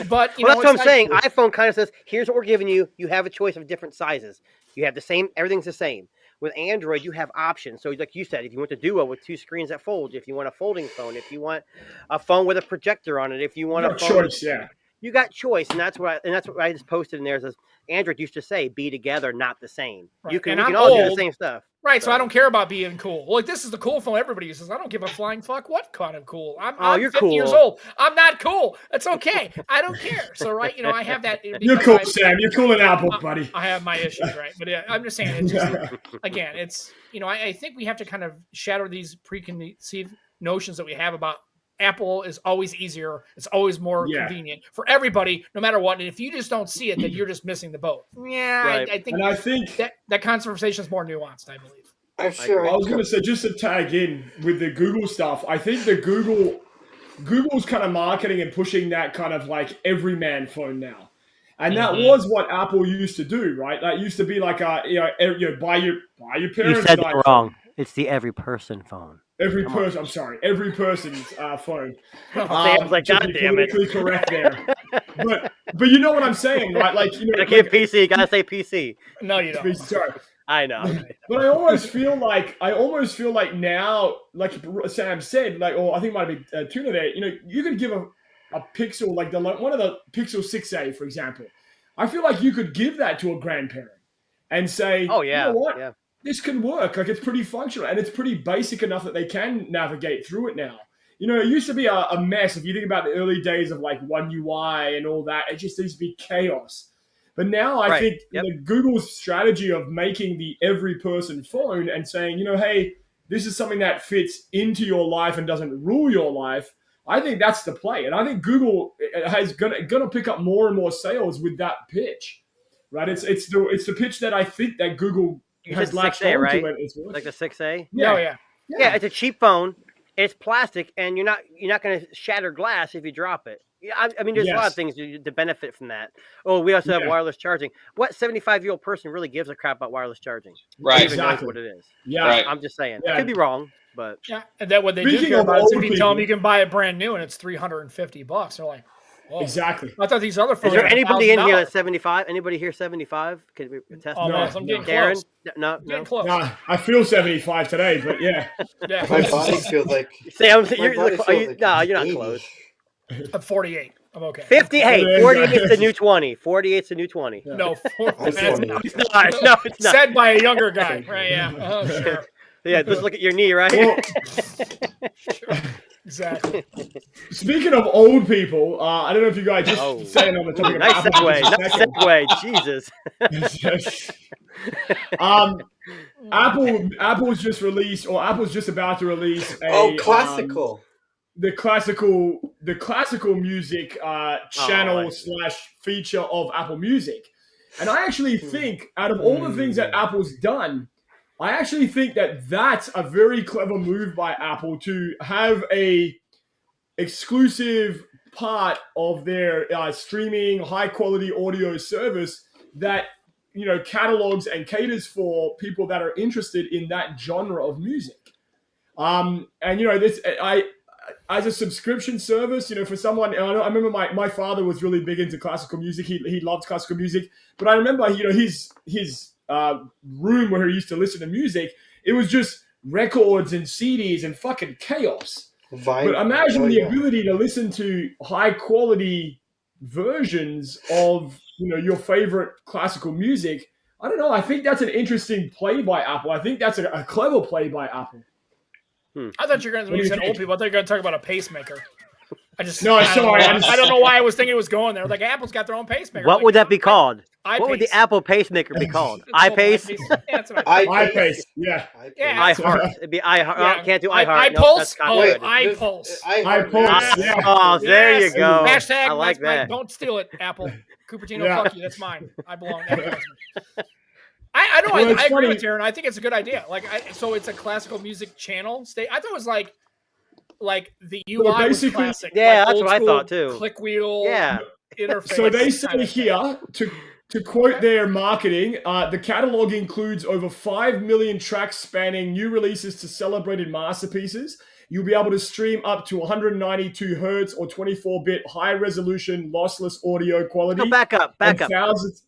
But that's what I'm saying. iPhone kind of says, here's what we're giving you. You have a choice of different sizes. You have the same, everything's the same. With Android, you have options. So like you said, if you want the Duo with 2 screens that fold, if you want a folding phone, if you want a phone with a projector on it, if you want a phone choice, you got choice, and that's what I just posted in there. It says Android used to say, "Be together, not the same." Right. You can all do the same stuff, right? So I don't care about being cool. Like this is the cool phone everybody uses. I don't give a flying fuck what kind of cool. I'm you're 50 cool. years old. I'm not cool. That's okay. I don't care. So I have that. You're cool, Sam. You're cool in Apple, buddy. I have my issues, right? But I'm just saying. It's just, again, it's I think we have to kind of shatter these preconceived notions that we have about. Apple is always easier. It's always more convenient for everybody, no matter what. And if you just don't see it, then you're just missing the boat. Yeah, right. I think that conversation is more nuanced, I believe. I'm sure. I was going to say, just to tag in with the Google stuff, I think the Google's kind of marketing and pushing that kind of like everyman phone now. And that was what Apple used to do, right? That used to be like buy your parents. You said it wrong. It's the every person phone. Every person's phone. Sam's like, God damn it. Politically correct there. But you know what I'm saying, right? Like, I can't PC. You gotta say PC. No, you don't. Sorry. I know. But I almost feel like now, like Sam said, like, or I think it might be Tuna there. You know, you could give a Pixel, like one of the Pixel 6a, for example. I feel like you could give that to a grandparent and say, "Oh yeah, you know what? Yeah. This can work. Like, it's pretty functional and it's pretty basic enough that they can navigate through it now." You know, it used to be a mess. If you think about the early days of like One UI and all that, it just used to be chaos. But now I think Google's strategy of making the every person phone and saying, you know, hey, this is something that fits into your life and doesn't rule your life. I think that's the play. And I think Google has gonna pick up more and more sales with that pitch. Right? It's the pitch that I think that Google has latched onto, right? Like the 6A? Yeah, it's a cheap phone. It's plastic, and you're not going to shatter glass if you drop it. I mean, there's a lot of things to benefit from that. Oh, we also have wireless charging. What 75-year-old person really gives a crap about wireless charging? Right, even knows what it is. Yeah, right. I'm just saying. I could be wrong, but and then what they do care about is if you tell them you can buy it brand new and it's $350, they're like, whoa. Exactly. I thought these other phones. Is there anybody in here that's 75? Anybody here 75? Can we test? Oh, man, I'm getting Darren? close. No. Close. Nah, I feel 75 today, but yeah. My body feels like. Sam, you're not close. I'm 48. I'm okay. 50. Hey, 48 is the new 20. 48 is the new 20. Yeah. No, it's not. No, it's not. Said by a younger guy. Right? Yeah. Oh, sure. Yeah, just look at your knee, right? Well, sure. Exactly. Speaking of old people, I don't know if you guys just saying on the topic of nice segue. Jesus. Apple's just released, or Apple's just about to release classical. The classical music channel / feature of Apple Music. And I actually think out of all the things that Apple's done, I actually think that that's a very clever move by Apple to have a exclusive part of their streaming high quality audio service that, you know, catalogs and caters for people that are interested in that genre of music. And you know, this as a subscription service, you know, for someone, I remember my father was really big into classical music. He loved classical music, but I remember, you know, his room where he used to listen to music, it was just records and CDs and fucking chaos. But imagine the ability to listen to high quality versions of, you know, your favorite classical music. I don't know. I think that's an interesting play by Apple. I think that's a clever play by Apple. I thought you were going to, when you said old people, I thought you were going to talk about a pacemaker. I don't know why I was thinking it was going there. Like, Apple's got their own pacemaker. What would that be called? iPace. What would the Apple pacemaker be called? iPace? iPace. Yeah. iHeart. It'd be iHeart. I can't do iHeart. iPulse. iPulse. iPulse. Yeah. Oh, there you go. Hashtag. I like that. Don't steal it, Apple. Cupertino, fuck you. That's mine. I belong. I know. I agree with Darren. I think it's a good idea. Like, so it's a classical music channel. I thought it was like the UI was classic. Yeah, like that's what I thought too. Click wheel. Yeah. Interface. So they say here to quote their marketing, the catalog includes over 5 million tracks spanning new releases to celebrated masterpieces. You'll be able to stream up to 192 hertz or 24-bit high-resolution lossless audio quality. No, back up. Thousands.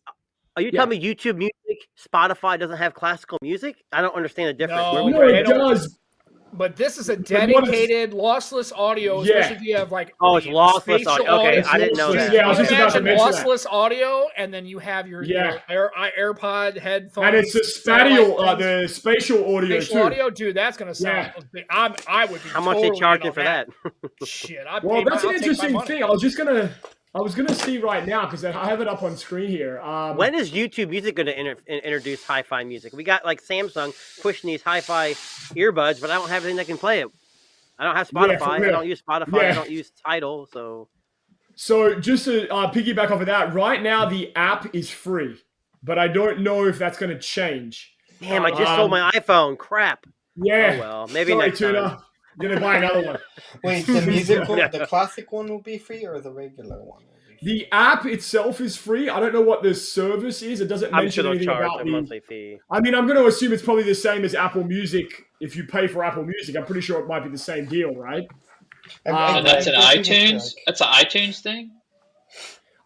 Are you telling me YouTube Music, Spotify doesn't have classical music? I don't understand the difference. No, it does. But this is a dedicated lossless audio, especially if you have like it's lossless audio. Okay, I didn't know that. Yeah, I was just about to mention lossless audio, and then you have your AirPod headphones. And it's the spatial audio spatial audio, dude. That's gonna sound. Yeah. I would be. How much they charging for that? Shit, that's an interesting thing. I was gonna see right now because I have it up on screen here. When is YouTube Music going to introduce hi-fi music? We got like Samsung pushing these hi-fi earbuds, but I don't have anything that can play it. I don't have Spotify. I don't use Spotify. I don't use Tidal. So just to piggyback off of that, right now the app is free, but I don't know if that's going to change. Damn, I just sold my iPhone. Crap. Yeah. Oh well, maybe next time. Gonna buy another one. Wait, the music one, the classic one will be free, or the regular one? The app itself is free. I don't know what the service is. It doesn't mention anything about a monthly fee. I mean, I'm going to assume it's probably the same as Apple Music. If you pay for Apple Music, I'm pretty sure it might be the same deal, right? And that's an iTunes. That's an iTunes thing.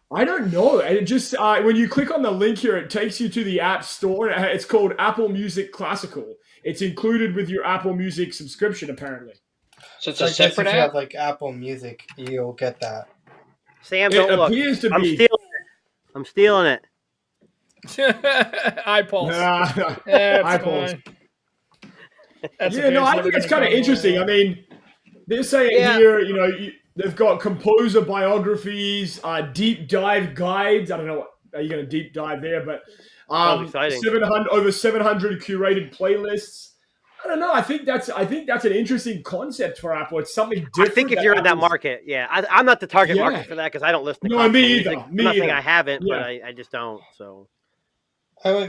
I don't know. It just when you click on the link here, it takes you to the App Store. It's called Apple Music Classical. It's included with your Apple Music subscription, apparently. So it's a separate if app? you have like Apple Music, you'll get that. Sam, don't look. I'm stealing it. iPulse. iPulse. I think it's kind of interesting. I mean, they're saying here, they've got composer biographies, deep dive guides. I don't know, are you going to deep dive there? But over 700 curated playlists. I don't know. I think that's an interesting concept for Apple. It's something different. I think if you're in that market, I'm not the target market for that because I don't listen to me either. Music. I'm not saying I haven't, but I just don't. So, I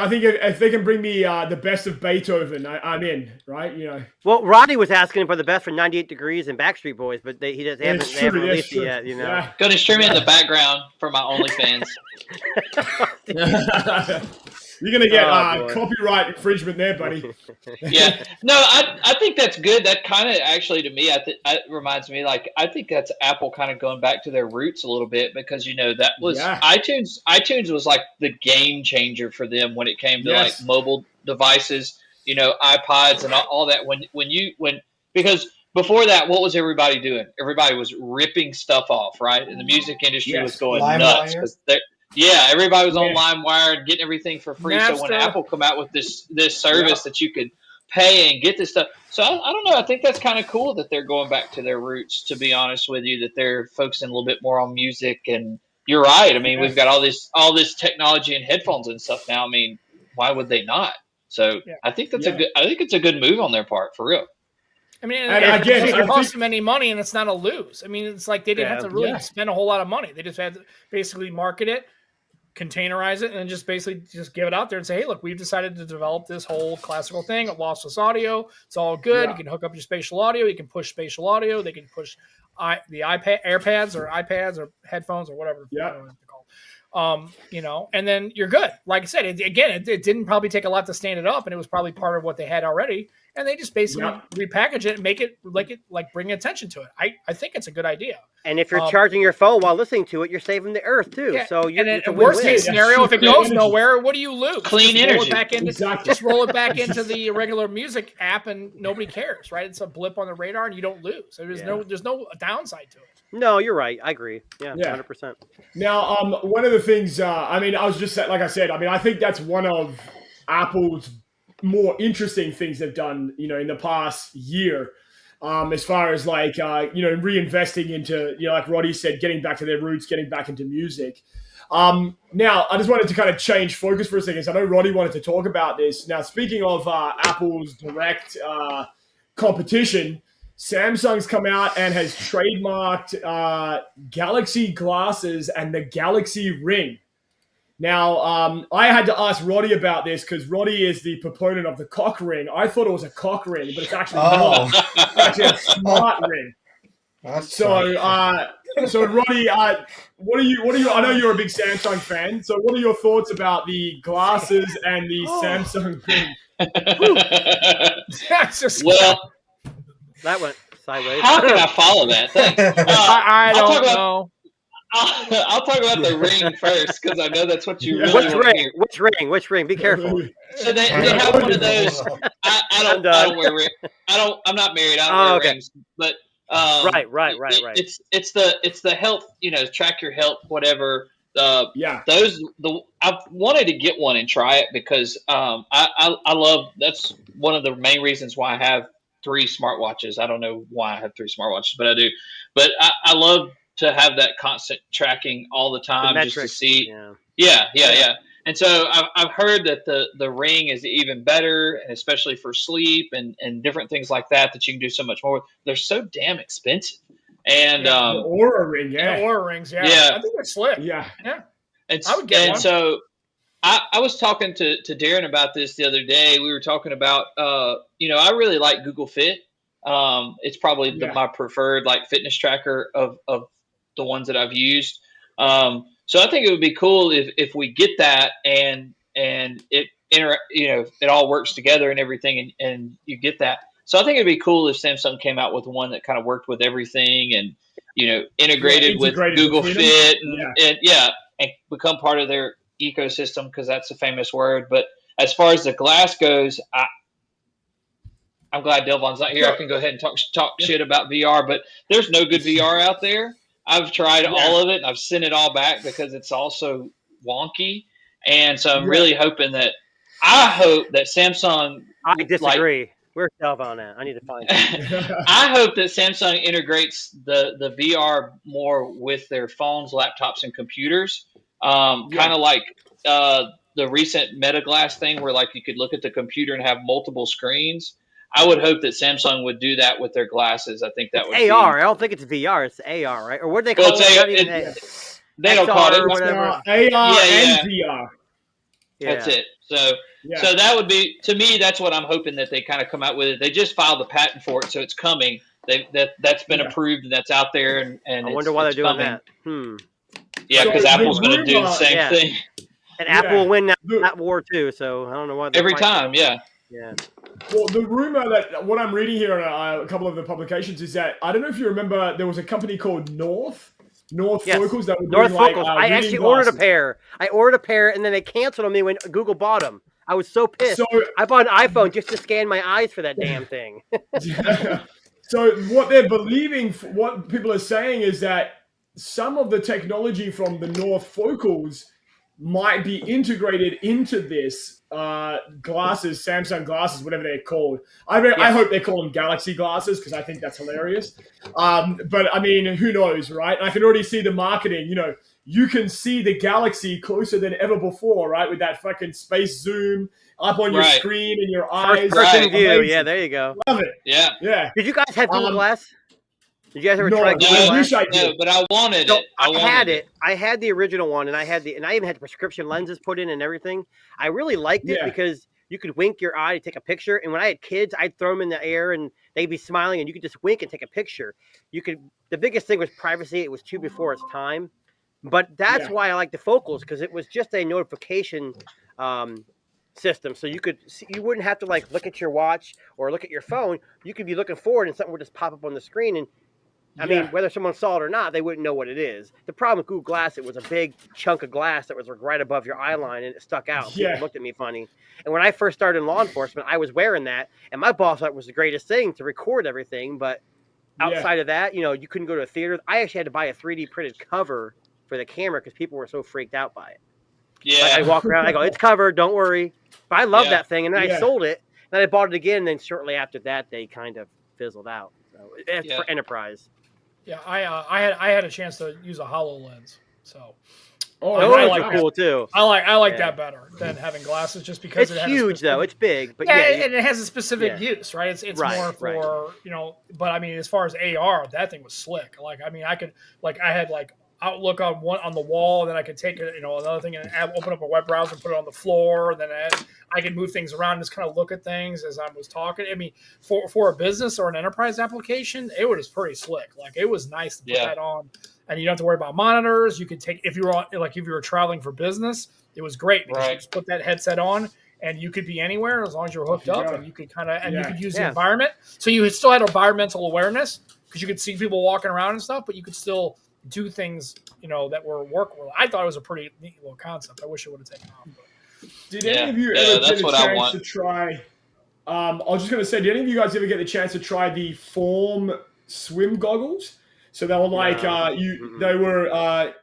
think if they can bring me the best of Beethoven, I'm in, right? Well, Rodney was asking for the best for 98 Degrees and Backstreet Boys, but they haven't released it yet. Yeah. Going to stream it in the background for my OnlyFans. You're going to get copyright infringement there, buddy. Yeah. No, I think that's good. That kind of actually, to me, it reminds me, I think that's Apple kind of going back to their roots a little bit because, that was iTunes. iTunes was like the game changer for them when it came to mobile devices, iPods and all that. Because before that, what was everybody doing? Everybody was ripping stuff off, right? And the music industry was going nuts because everybody was on LimeWire and getting everything for free. Napster. So when Apple come out with this service that you could pay and get this stuff, so I don't know. I think that's kind of cool that they're going back to their roots. To be honest with you, that they're focusing a little bit more on music. And you're right. I mean, we've got all this technology and headphones and stuff now. I mean, why would they not? So I think that's I think it's a good move on their part for real. I mean, it costs them any money, and it's not a lose. I mean, it's like they didn't have to really spend a whole lot of money. They just had to basically market it, containerize it, and just basically just give it out there and say, hey, look, we've decided to develop this whole classical thing of lossless audio. It's all good. You can hook up your spatial audio. You can push spatial audio. They can push the AirPads or headphones or whatever they're called. And then you're good. Like I said, it didn't probably take a lot to stand it up, and it was probably part of what they had already. And they just basically repackage it and make it bring attention to it. I think it's a good idea. And if you're charging your phone while listening to it, you're saving the earth too. Yeah. So in worst case scenario, if it goes nowhere, what do you lose? Clean energy. Just roll it back into the regular music app, and nobody cares, right? It's a blip on the radar, and you don't lose. So there's no downside to it. No, you're right. I agree. Yeah. 100%. Now, one of the things, I was just like I said, I think that's one of Apple's more interesting things they've done, in the past year, as far as reinvesting into, like Roddy said, getting back to their roots, getting back into music. Now, I just wanted to kind of change focus for a second. So I know Roddy wanted to talk about this. Now, speaking of Apple's direct competition, Samsung's come out and has trademarked Galaxy glasses and the Galaxy Ring. Now, I had to ask Roddy about this because Roddy is the proponent of the cock ring. I thought it was a cock ring, but it's actually not. It's actually a smart ring. So Roddy, what are you? I know you're a big Samsung fan. So, what are your thoughts about the glasses and the Samsung ring? That's just that went sideways. How can I follow that? Thanks. I don't know. I'll talk about the ring first because I know that's what you really want to hear. Which ring? Be careful. So they have one of those. I don't wear rings. I'm not married. I don't wear rings. But right. It's the health. Track your health, whatever. I've wanted to get one and try it because I love. That's one of the main reasons why I have 3 smartwatches. I don't know why I have 3 smartwatches, but I do. But I love to have that constant tracking all the time, just to see. Yeah. And so I've heard that the ring is even better, and especially for sleep and different things like that you can do so much more. They're so damn expensive. And the Aura ring, Aura rings, I think they're slick. Yeah. I would get one. So I was talking to Darren about this the other day. We were talking about, I really like Google Fit. It's probably my preferred fitness tracker of the ones that I've used. So I think it would be cool if we get that and it it all works together and everything and you get that. So I think it'd be cool if Samsung came out with one that kind of worked with everything. And integrated with Google Fit and become part of their ecosystem, because that's a famous word. But as far as the glass goes, I'm glad Delvon's not here. I can go ahead and talk shit about VR, but there's no good VR out there. I've tried all of it, and I've sent it all back because it's all so wonky. And so I'm really hoping that Samsung. I disagree. Where's Delvon at? I need to find him. I hope that Samsung integrates the VR more with their phones, laptops, and computers. Kind of like the recent Meta Glass thing, where like you could look at the computer and have multiple screens. I would hope that Samsung would do that with their glasses. I think that would be AR. I don't think it's VR. It's AR, right? Or what do they call it? They don't call it whatever. AR and VR. Yeah. That's it. So that would be, to me, that's what I'm hoping that they kind of come out with. They just filed the patent for it, so it's coming. That's been approved and that's out there. And I wonder why they're doing coming. that. Yeah, because Apple's going to do the same thing. And Apple will win that war too. So I don't know why. Every time, Yeah. Well, the rumor that what I'm reading here on a couple of the publications is that, I don't know if you remember, there was a company called North Focals that were doing Focals. I actually ordered a pair. And then they canceled on me when Google bought them. I was so pissed. So, I bought an iPhone just to scan my eyes for that damn thing. So what they're believing, what people are saying is that some of the technology from the North Focals might be integrated into this glasses, Samsung glasses, whatever they're called. I hope they call them Galaxy glasses, because I think that's hilarious. But I mean, who knows, right? I can already see the marketing. You can see the Galaxy closer than ever before, right? With that fucking space zoom up on your screen and your eyes. First-person view. Amazing. Yeah, there you go. Love it. Yeah. Did you guys have Google Glass? Did you guys ever try Google Glass? I wish I did. No, but I wanted it. I had it. I had the original one, and I even had the prescription lenses put in and everything. I really liked it because you could wink your eye to take a picture. And when I had kids, I'd throw them in the air, and they'd be smiling, and you could just wink and take a picture. The biggest thing was privacy. It was too before its time. But that's why I like the Focals, because it was just a notification system. So you wouldn't have to like look at your watch or look at your phone. You could be looking forward and something would just pop up on the screen. And I mean, whether someone saw it or not, they wouldn't know what it is. The problem with Google Glass, it was a big chunk of glass that was right above your eye line, and it stuck out. People looked at me funny. And when I first started in law enforcement, I was wearing that, and my boss thought it was the greatest thing to record everything. But outside of that, you couldn't go to a theater. I actually had to buy a 3D printed cover for the camera because people were so freaked out by it. Yeah. Like I walk around, I go, it's covered, don't worry. But I love that thing, and then I sold it, and then I bought it again, and then shortly after that, they kind of fizzled out. So it's for enterprise. Yeah, I had a chance to use a HoloLens, so. I like cool too. I like that better than having glasses, just because it's huge though. It's big, but and it has a specific use, right? It's more for But I mean, as far as AR, that thing was slick. Like, I mean, I had Outlook on the wall, and then I could take it, another thing, and open up a web browser, and put it on the floor, and then I could move things around, and just kind of look at things as I was talking. I mean, for a business or an enterprise application, it was pretty slick. Like, it was nice to put that on, and you don't have to worry about monitors. You could take, if you were traveling for business, it was great because you just put that headset on, and you could be anywhere as long as you're hooked up, and you could you could use the environment. So you still had environmental awareness because you could see people walking around and stuff, but you could still do things, that were workable. I thought it was a pretty neat little concept. I wish it would have taken off. But. Did any of you ever get a chance to try? I was just going to say, did any of you guys ever get the chance to try the Form swim goggles? So they were like, they were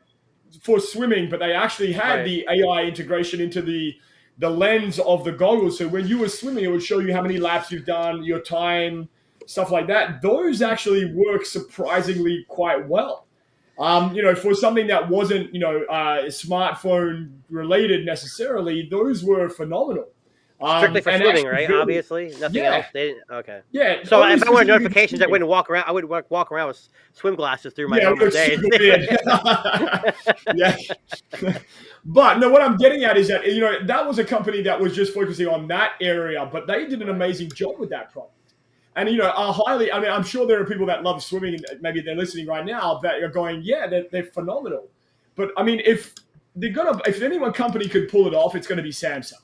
for swimming, but they actually had the AI integration into the lens of the goggles. So when you were swimming, it would show you how many laps you've done, your time, stuff like that. Those actually work surprisingly quite well. For something that wasn't, smartphone related necessarily, those were phenomenal. Strictly for swimming, right? Obviously, nothing else. They didn't. Okay. Yeah. So if I wanted notifications, I wouldn't walk around. I would walk around with swim glasses through my normal days. But no, what I'm getting at is that that was a company that was just focusing on that area, but they did an amazing job with that product. And, I'm sure there are people that love swimming, and maybe they're listening right now, that are going, they're phenomenal. But, I mean, if any one company could pull it off, it's going to be Samsung.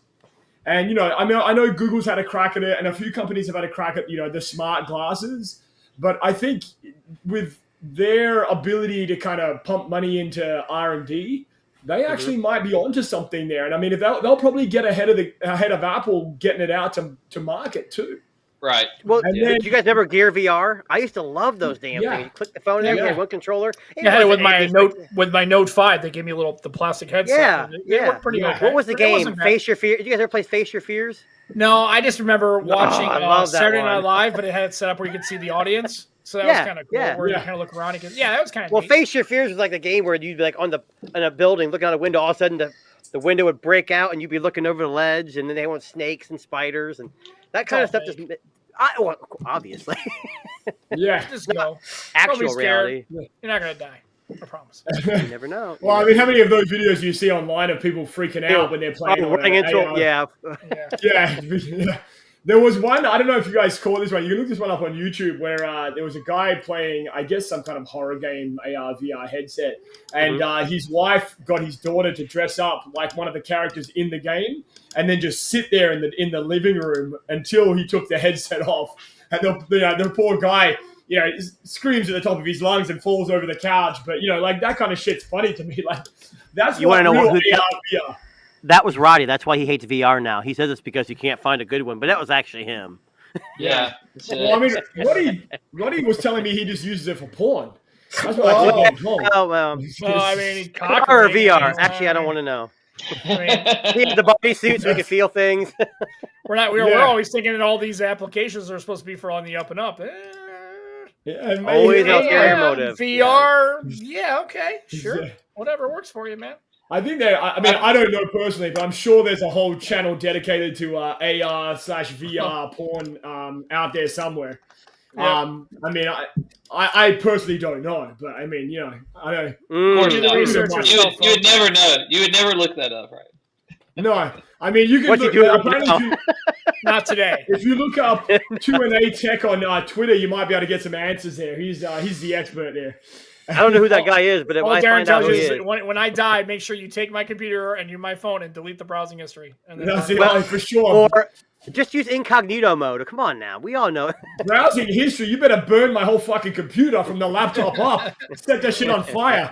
And, I know Google's had a crack at it, and a few companies have had a crack at, the smart glasses. But I think with their ability to kind of pump money into R&D, they actually might be onto something there. And I mean, if they'll probably get ahead of Apple getting it out to market too. Right. Well, did you guys never Gear VR? I used to love those damn things. You click the phone in, you had one controller. With my Note 5, they gave me the plastic headset. They worked pretty okay. What was the game? Face Your Fears. Did you guys ever play Face Your Fears? No, I just remember watching Saturday Night Live, but it had it set up where you could see the audience. So that was kind of cool, where you kind of look around. That was kind of neat. Face Your Fears was like the game where you'd be like in a building, looking out a window, all of a sudden the window would break out, and you'd be looking over the ledge, and then they want snakes and spiders, and that kind of stuff just... obviously. Just go. Actual reality. You're not going to die. I promise. You never know. Well, I mean, how many of those videos do you see online of people freaking out when they're playing? Running into yeah. There was one, I don't know if you guys caught this one. You can look this one up on YouTube where there was a guy playing, I guess, some kind of horror game, AR, VR headset. And his wife got his daughter to dress up like one of the characters in the game and then just sit there in the living room until he took the headset off. And the poor guy, screams at the top of his lungs and falls over the couch. But, like that kind of shit's funny to me. Like, that's you want to know real AR, VR. That was Roddy. That's why he hates VR now. He says it's because you can't find a good one, but that was actually him. Yeah. Well, I mean, Roddy was telling me he just uses it for porn. That's what I think he told. I mean, or VR. Actually, I don't want to know. He had the bodysuit so we could feel things. We're always thinking that all these applications are supposed to be for on the up and up. Always ulterior motive. VR. Okay, sure. Whatever works for you, man. I think I don't know personally, but I'm sure there's a whole channel dedicated to AR/VR porn out there somewhere. Yeah. I personally don't know, but I mean, I don't. You would never know. You would never look that up, right? No, I mean you can. Not today. If you look up Q&A Tech on Twitter, you might be able to get some answers there. He's the expert there. I don't know who that guy is, but if I find out who he is. When I die, make sure you take my computer and my phone and delete the browsing history. And then for sure. Or just use incognito mode. Come on now. We all know it. Browsing history, you better burn my whole fucking computer from the laptop up. Set that shit on fire.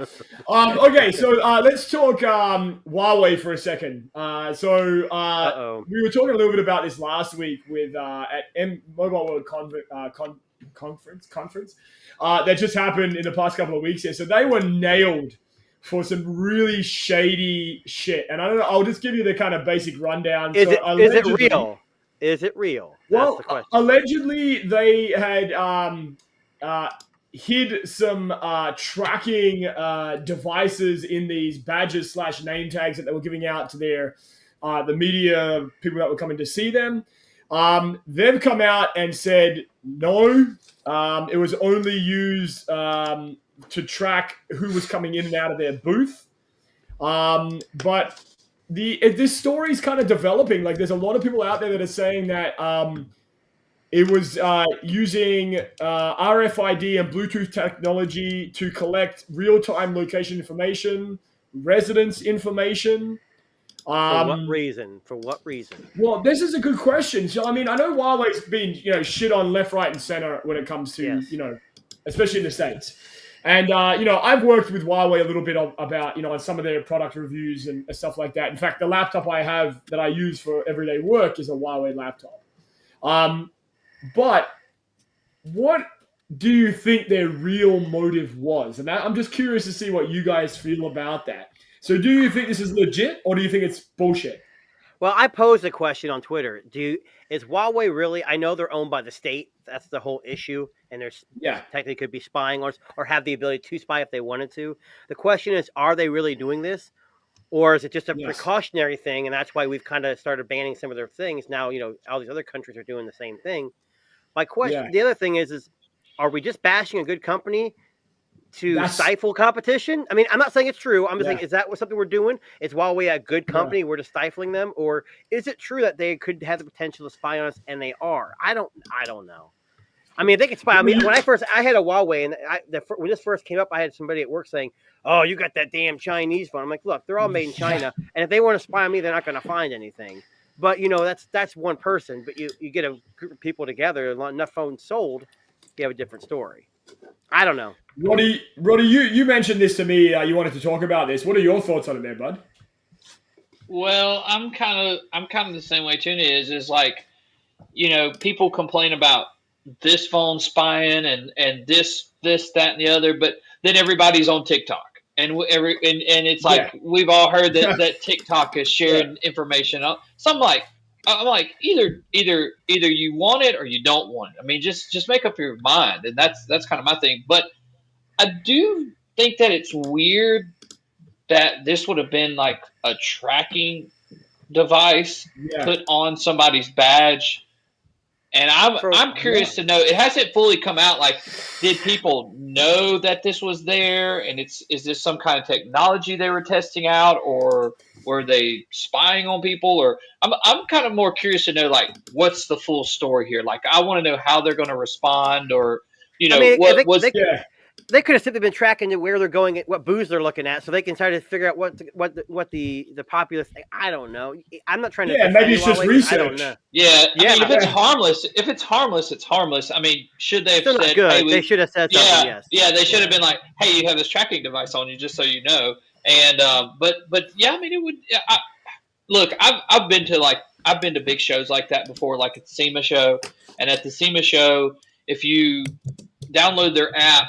Okay, so let's talk Huawei for a second. We were talking a little bit about this last week with at Mobile World Conference that just happened in the past couple of weeks here. So they were nailed for some really shady shit. And I don't know, I'll just give you the kind of basic rundown. Is it real? Is it real? Well, allegedly they had hid some tracking devices in these badges / name tags that they were giving out to their the media people that were coming to see them. They've come out and said no. It was only used to track who was coming in and out of their booth. But this story is kind of developing. Like, there's a lot of people out there that are saying that it was using RFID and Bluetooth technology to collect real-time location information, residence information. For what reason? Well, this is a good question. So, I mean, I know Huawei's been, shit on left, right, and center when it comes to, especially in the States. And, I've worked with Huawei a little bit about, on some of their product reviews and stuff like that. In fact, the laptop I have that I use for everyday work is a Huawei laptop. But what do you think their real motive was? And I'm just curious to see what you guys feel about that. So do you think this is legit, or do you think it's bullshit? Well, I posed a question on Twitter. Is Huawei really? I know they're owned by the state. That's the whole issue, and there's technically could be spying or have the ability to spy if they wanted to. The question is, are they really doing this, or is it just a precautionary thing? And that's why we've kind of started banning some of their things. Now, all these other countries are doing the same thing. My question, the other thing is, are we just bashing a good company to stifle competition? I mean, I'm not saying it's true. I'm just saying, is that something we're doing? Is Huawei a good company? We're just stifling them, or is it true that they could have the potential to spy on us, and they are? I don't know. I mean, they could spy. I mean, when I had a Huawei, and when this first came up, I had somebody at work saying, "Oh, you got that damn Chinese phone." I'm like, look, they're all made in China, and if they want to spy on me, they're not going to find anything. But that's one person. But you get a group of people together, enough phones sold, you have a different story. I don't know. Roddy, you mentioned this to me. You wanted to talk about this. What are your thoughts on it, there, bud? Well, I'm kind of the same way Tuna is like, people complain about this phone spying and this, that, and the other, but then everybody's on TikTok. And it's like we've all heard that TikTok is sharing information. So I'm like either you want it or you don't want it. I mean, just make up your mind, and that's kind of my thing. But I do think that it's weird that this would have been like a tracking device put on somebody's badge. And I'm curious to know. It hasn't fully come out. Like, did people know that this was there? And is this some kind of technology they were testing out, or were they spying on people? Or I'm kind of more curious to know, like, what's the full story here? Like, I want to know how they're going to respond, or they could have simply been tracking where they're going, what booze they're looking at, so they can try to figure out what the populace. I don't know. I'm not trying to. Yeah, maybe it's just research. I don't know. Yeah, I mean, if it's harmless. I mean, should they have said? Hey, they should have said something. Yes. Yeah, they should have been like, "Hey, you have this tracking device on you, just so you know." And but yeah, I mean, it would. Look, I've been to big shows like that before, like at the SEMA show, and at the SEMA show, if you download their app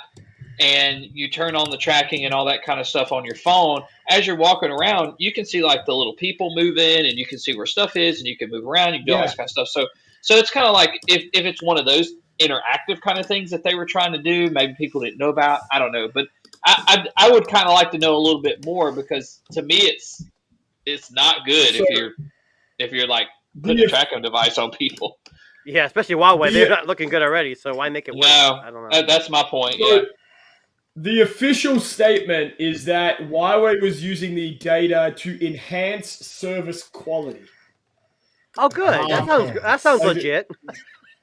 and you turn on the tracking and all that kind of stuff on your phone, as you're walking around, you can see like the little people moving, and you can see where stuff is, and you can move around, you can do all this kind of stuff. So it's kind of like if it's one of those interactive kind of things that they were trying to do, maybe people didn't know about. I don't know, but I would kind of like to know a little bit more, because to me it's not good if you're like putting a tracking device on people. Yeah, especially Huawei. They're not looking good already, so why make it worse? No, I don't know. That's my point. So, the official statement is that Huawei was using the data to enhance service quality. Oh, good. That sounds legit.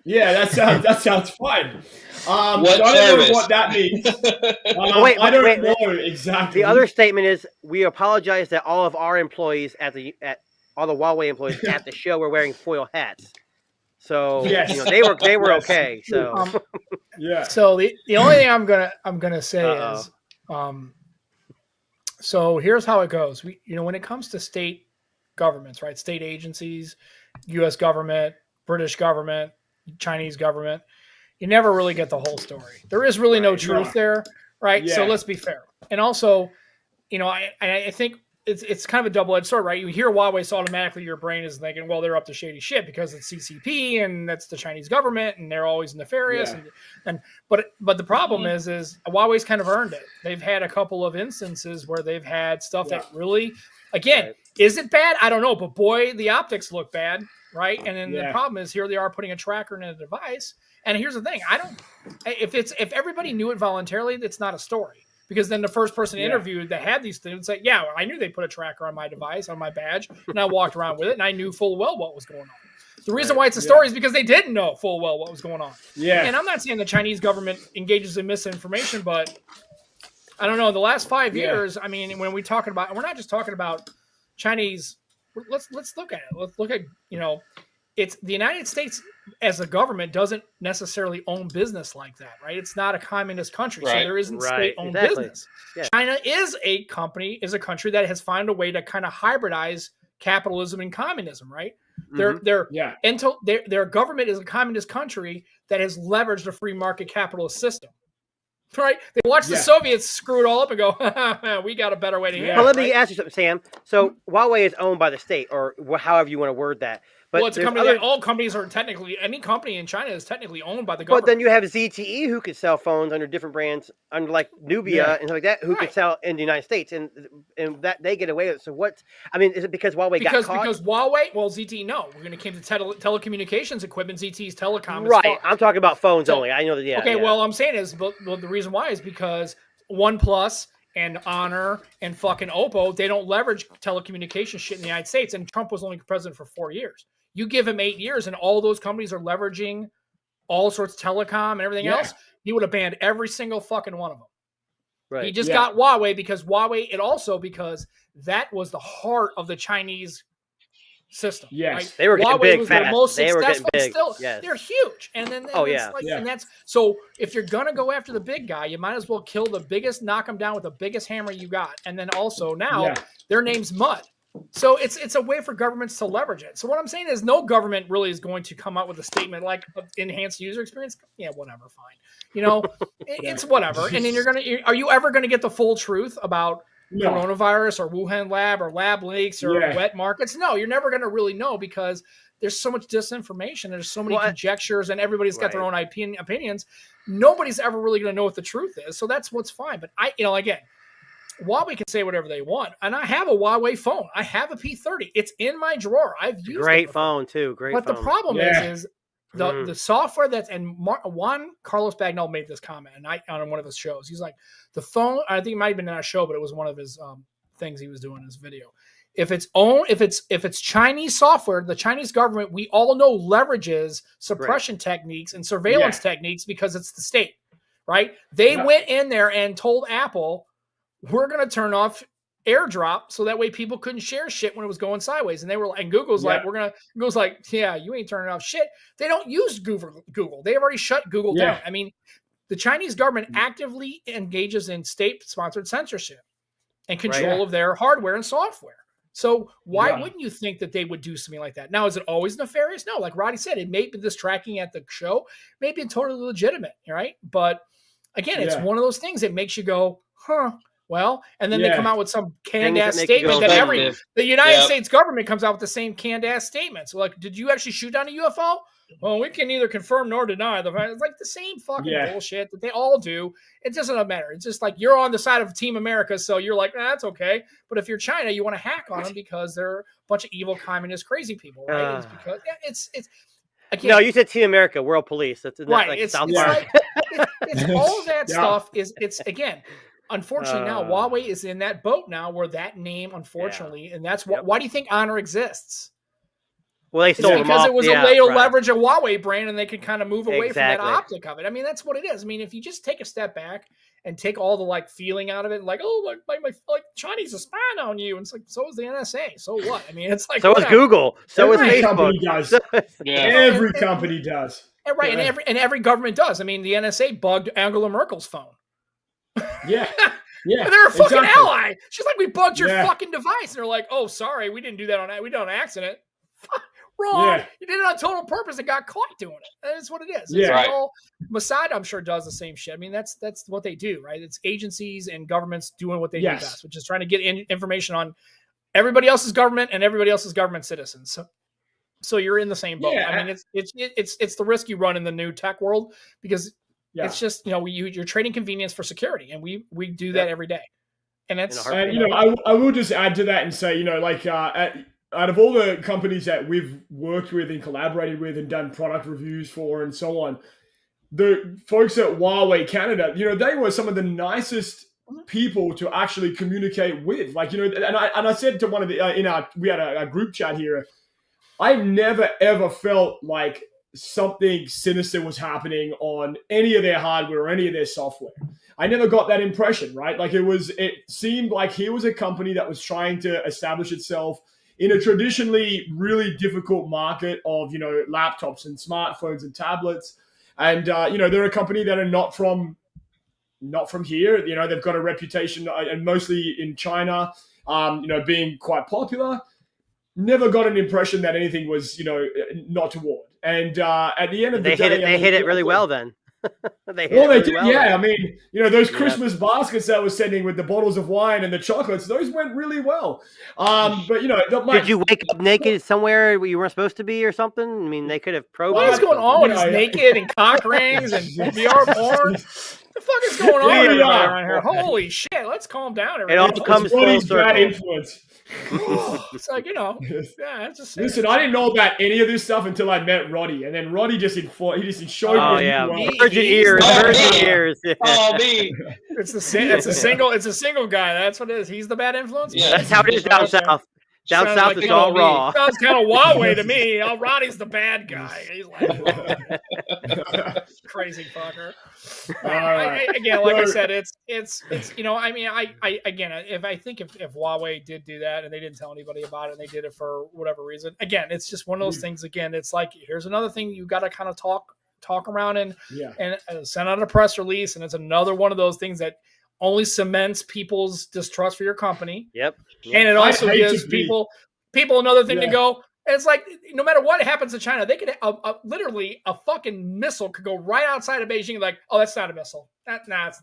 Yeah, that sounds fine. I don't know what that means. I don't know exactly. The other statement is, we apologize that all of our employees all the Huawei employees at the show were wearing foil hats. So they were okay. So So the only thing I'm gonna say is, so here's how it goes. When it comes to state governments, right? State agencies, U.S. government, British government, Chinese government, you never really get the whole story. There is really no truth there, right? Yeah. So let's be fair. And also, I think it's kind of a double-edged sword, right? You hear Huawei, so automatically your brain is thinking, well, they're up to shady shit because it's CCP and that's the Chinese government and they're always nefarious. Yeah. But the problem is Huawei's kind of earned it. They've had a couple of instances where they've had stuff that really, again, is it bad? I don't know, but boy, the optics look bad, right? And then the problem is, here they are putting a tracker in a device. And here's the thing: if everybody knew it voluntarily, it's not a story. Because then the first person interviewed that had these things said, yeah, I knew they put a tracker on my device, on my badge, and I walked around with it, and I knew full well what was going on. The reason why it's a story is because they didn't know full well what was going on. Yeah. And I'm not saying the Chinese government engages in misinformation, but I don't know. The last 5 years, I mean, when we're talking about, and we're not just talking about Chinese. Let's look at it. Let's look at, it's the United States as a government doesn't necessarily own business like that, right? It's not a communist country, so there isn't state-owned business. Yeah. China is a country that has found a way to kind of hybridize capitalism and communism, right? Mm-hmm. Their government is a communist country that has leveraged a free market capitalist system. Right? They watch the Soviets screw it all up and go, we got a better way to handle it. Well, let me ask you something, Sam. So Huawei is owned by the state, or however you want to word that. But it's a company that all companies are technically, any company in China is technically owned by the government. But then you have ZTE who could sell phones under different brands, under like Nubia and stuff like that, who could sell in the United States, and that they get away with it. So is it because Huawei got caught? Because Huawei, ZTE, no. When it came to telecommunications equipment, ZTE's telecom is right. I'm talking about phones only. I know that, Okay, well, I'm saying is, but the reason why is because OnePlus and Honor and fucking Oppo, they don't leverage telecommunications shit in the United States, and Trump was only president for 4 years. You give him 8 years and all those companies are leveraging all sorts of telecom and everything else, he would have banned every single fucking one of them. Right. He just got Huawei because that was the heart of the Chinese system. Yes, right? They were getting Huawei big was fast. the most They were getting successful. big. Still, yes. they're huge. And then and that's so if you're gonna go after the big guy, you might as well kill the biggest, knock him down with the biggest hammer you got. And then also now their name's Mud. So it's a way for governments to leverage it. So what I'm saying is no government really is going to come out with a statement like enhanced user experience. Yeah, whatever, fine. You know, it's whatever. And then are you ever going to get the full truth about coronavirus or Wuhan lab or lab leaks or wet markets? No, you're never going to really know because there's so much disinformation. There's so many conjectures and everybody's got their own opinions. Nobody's ever really going to know what the truth is. So that's what's fine. But again, Huawei can say whatever they want. And I have a Huawei phone. I have a P30. It's in my drawer. I've used it. Great phone too. But the problem is the software Juan Carlos Bagnell made this comment on one of his shows. He's like, the phone, I think it might have been in a show, but it was one of his things he was doing in his video. If it's Chinese software, the Chinese government, we all know, leverages suppression techniques and surveillance techniques because it's the state, right? They went in there and told Apple, we're going to turn off AirDrop so that way people couldn't share shit when it was going sideways. And they were, and Google's like, Google's like, yeah, you ain't turning off shit. They don't use Google. They have already shut Google down. I mean, the Chinese government actively engages in state-sponsored censorship and control of their hardware and software. So why wouldn't you think that they would do something like that? Now, is it always nefarious? No, like Roddy said, it may be this tracking at the show, may be totally legitimate, right? But again, it's one of those things that makes you go, huh? Well, and then they come out with some canned ass statement that the United States government comes out with the same canned ass statement. So, like, did you actually shoot down a UFO? Well, we can neither confirm nor deny the fact. It's like the same fucking bullshit that they all do. It doesn't matter. It's just like you're on the side of Team America, so you're like, that's okay. But if you're China, you want to hack on them because they're a bunch of evil, communist, crazy people, right? It's because it's. Again, no, you said Team America, World Police. That's right. Like it's South Park. It's all of that stuff. It's again. Unfortunately, now Huawei is in that boat now where that name, unfortunately, and that's why do you think Honor exists? Well, they sold because it was a way to leverage a Huawei brand and they could kind of move away from that optic of it. I mean, that's what it is. I mean, if you just take a step back and take all the feeling out of it, like, oh, my Chinese are spying on you. And it's like, so is the NSA. So what? I mean, it's like, so is Google. So is Facebook. Company does. Every company does. And right. And every government does. I mean, the NSA bugged Angela Merkel's phone. Yeah. And they're a fucking ally. She's like, we bugged your fucking device. And they're like, oh, sorry, we didn't do that we did it on accident. Wrong. You did it on total purpose and got caught doing it. That's what it is. It's all, Mossad, I'm sure, does the same shit. I mean, that's what they do, right? It's agencies and governments doing what they do best, which is trying to get information on everybody else's government and everybody else's government citizens. So you're in the same boat. I mean, it's the risk you run in the new tech world because it's just, you're trading convenience for security, and we do that every day. And that's I will just add to that and say, out of all the companies that we've worked with and collaborated with and done product reviews for and so on, the folks at Huawei Canada, they were some of the nicest people to actually communicate with. Like, and I said to one of the we had a group chat here. I've never ever felt like something sinister was happening on any of their hardware or any of their software. I never got that impression, right? Like it seemed like here was a company that was trying to establish itself in a traditionally really difficult market of, laptops and smartphones and tablets. And, they're a company that are not from here. They've got a reputation and mostly in China, being quite popular. Never got an impression that anything was, not toward. And at the end of the day, they hit it really well then. They did. Yeah, I mean, those Christmas baskets that I was sending with the bottles of wine and the chocolates, those went really well. But did you wake up naked somewhere where you weren't supposed to be or something? I mean, they could have probed. What is going on with this naked and cock rings and VR porn? The fuck is going on around here? Holy shit! Let's calm down. It all comes full circle. Influence. It's like, it's just listen, I didn't know about any of this stuff until I met Roddy, and then Roddy just showed me. Virgin ears. Oh, me. It's a single guy. That's what it is. He's the bad influence. Yeah. That's how it is down south. Down Sounds south like it's all raw. Sounds kind of Huawei to me. Roddy's the bad guy. He's like, crazy fucker. Again, like I said, it's I mean, I again, if Huawei did do that and they didn't tell anybody about it and they did it for whatever reason, again, it's just one of those things. Again, it's like, here's another thing you got to kind of talk around and send out a press release, and it's another one of those things that only cements people's distrust for your company. Yep. And it also gives people another thing to go. And it's like, no matter what happens in China, they could literally a fucking missile could go right outside of Beijing. Like, oh, that's not a missile. That's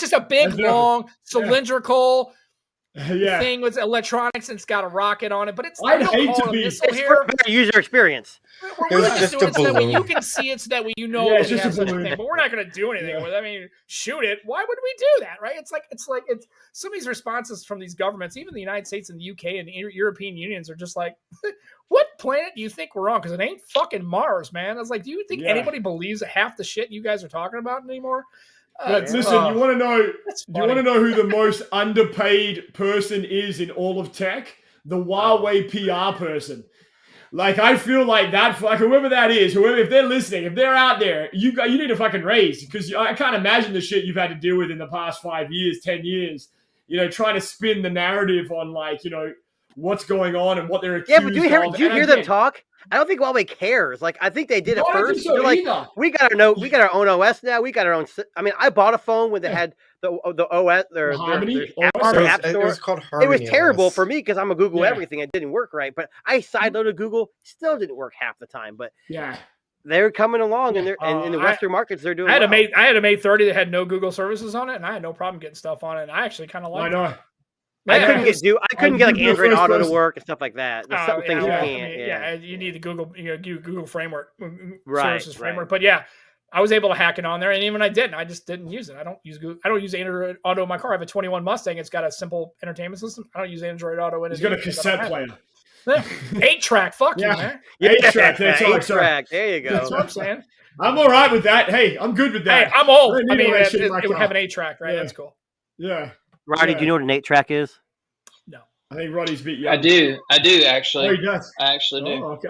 just a big, long, cylindrical thing with electronics, and it's got a rocket on it. But it's I'd hate to be. It's for better user experience. We're really just doing it so that way you can see it, so that way you know it's just a balloon. thing. But we're not going to do anything with it. I mean, shoot it. Why would we do that, right? It's some of these responses from these governments, even the United States and the UK and the European unions, are just like, what planet do you think we're on? Because it ain't fucking Mars, man. I was like, do you think anybody believes half the shit you guys are talking about anymore? Listen, you want to know? Do you want to know who the most underpaid person is in all of tech? The Huawei PR person. Like, I feel like that, like, whoever that is, if they're listening, if they're out there, you need a fucking raise, because I can't imagine the shit you've had to deal with in the past 5 years, 10 years, trying to spin the narrative on, like, what's going on and what they're accused of. Yeah, but did you hear them talk? I don't think Huawei cares. Like, I think they did it first. They're like, we got our own OS now. We got our own. I mean, I bought a phone when they had the OS, their app store. It was called Harmony. It was terrible OS. for me because I'm a Google everything. It didn't work right. But I sideloaded Google. Still didn't work half the time. But they're coming along, and in the Western markets, they're doing. I had a Mate 30 that had no Google services on it, and I had no problem getting stuff on it. And I actually kind of liked it. I couldn't get like Android Auto to work and stuff like that. There's some things you can't. You need the Google framework, services framework. But I was able to hack it on there, and even I didn't. I just didn't use it. I don't use Android Auto in my car. I have a 21 Mustang. It's got a simple entertainment system. I don't use Android Auto in it. It's got a cassette player. 8-track. Fuck you, man. 8-track. 8-track. There you go. That's what I'm saying. I'm all right with that. Hey, I'm good with that. Hey, I'm old. I mean, it would have an 8-track, right? That's cool. Yeah. Roddy, do you know what an 8-track is? No. I think Roddy's beat you. I do actually. Oh, he does. I actually do. Oh, okay.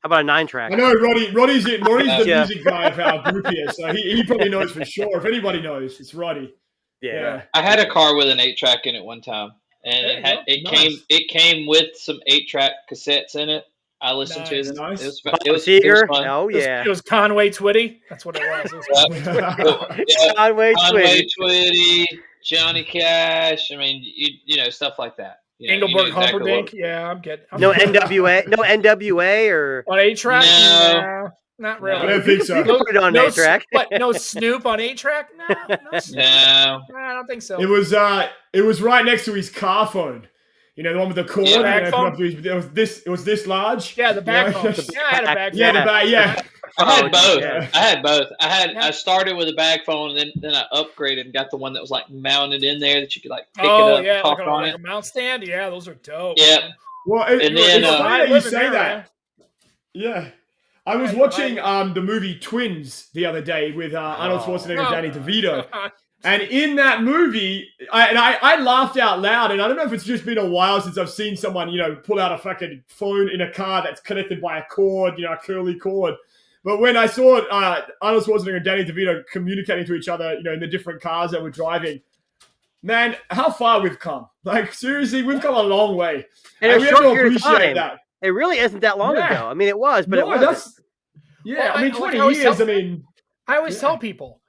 How about a 9-track? I know Roddy's the music guy of our group here, so he probably knows for sure. If anybody knows, it's Roddy. Yeah. I had a car with an 8-track in it one time, and it came with some 8-track cassettes in it. I listened to them. Nice. It was fun. Oh yeah. It was Conway Twitty. That's what it was. Conway Twitty, Johnny Cash. I mean, stuff like that. Engelbert Humperdinck. Yeah, I'm getting. No NWA. No NWA or on 8-track. No. Not really. I don't think so. You put it on 8-track. But no Snoop on 8-track? No. I don't think so. It was right next to his car phone. The one with the cord. It was this large. Yeah, the back phone. I had a back phone. Yeah, the back. Yeah. I had both. I started with a bag phone, and then I upgraded and got the one that was like mounted in there that you could like pick it up, talk on it. A mount stand. Yeah, those are dope. Yeah. Man. Well, it's funny that you say that. Yeah. I was watching the movie Twins the other day with Arnold Schwarzenegger and Danny DeVito. And in that movie, I laughed out loud, and I don't know if it's just been a while since I've seen someone, pull out a fucking phone in a car that's connected by a cord, a curly cord. But when I saw Arnold Schwarzenegger and Danny DeVito communicating to each other, in the different cars that we're driving, man, how far we've come. Like, seriously, we've come a long way. And we have to appreciate that. It really isn't that long ago. I mean, it was, but it wasn't. Yeah, I mean, 20 years, I always tell people,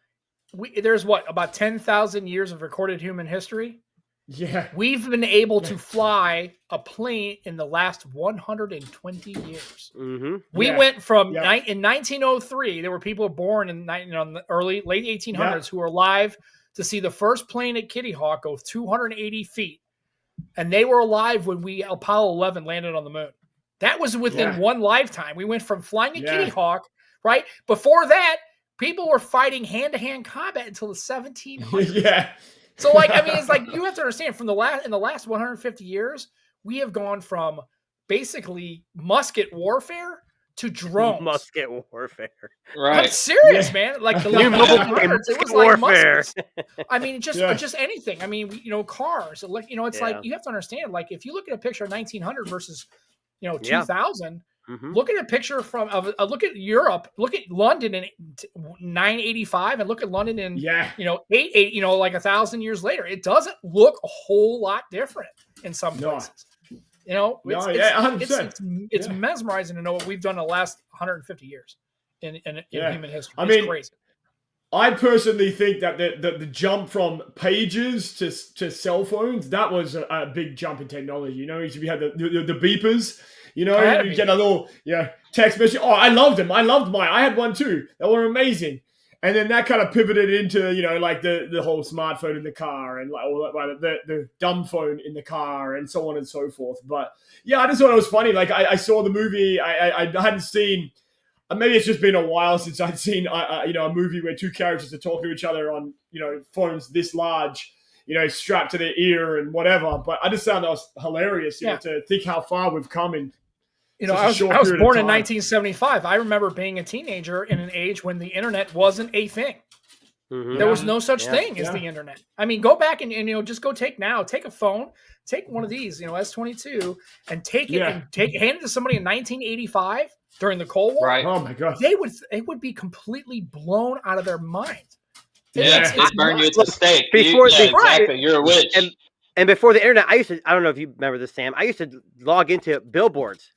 there's about 10,000 years of recorded human history. Yeah. We've been able to fly a plane in the last 120 years. Mm-hmm. We went from in 1903, there were people born in the late 1800s who were alive to see the first plane at Kitty Hawk go 280 feet. And they were alive when Apollo 11 landed on the moon. That was within one lifetime. We went from flying a Kitty Hawk, right? Before that, people were fighting hand-to-hand combat until the 1700s. Yeah. So, it's like you have to understand in the last 150 years, we have gone from basically musket warfare to drones. Musket warfare. Right. I'm serious, man. Like the New mobile it was warfare. like muskets. I mean, just anything. I mean, cars. It's like you have to understand. Like if you look at a picture of 1900 versus 2000. Mm-hmm. Look at a picture look at Europe. Look at London in 985, and look at London in 880. Like 1,000 years later, it doesn't look a whole lot different in some places. It's mesmerizing to know what we've done in the last 150 years in human history. It's crazy. I personally think that the jump from pages to cell phones, that was a big jump in technology. We had the beepers. You get a little text message. Oh, I loved them. I loved mine. I had one too. They were amazing. And then that kind of pivoted into like the whole smartphone in the car and like the dumb phone in the car and so on and so forth. But I just thought it was funny. Like I saw the movie. I hadn't seen. Maybe it's just been a while since I'd seen a movie where two characters are talking to each other on phones this large. Strapped to their ear and whatever. But I just found that was hilarious, to think how far we've come in. I was born in 1975. I remember being a teenager in an age when the internet wasn't a thing. Mm-hmm. There was no such thing as the internet. I mean, go back and just go take a phone, take one of these, S22, and take it and hand it to somebody in 1985 during the Cold War. Right. Oh my God. They would be completely blown out of their mind. It's burn you at the stake. Exactly. You're a witch. And before the internet, I don't know if you remember this, Sam. I used to log into billboards.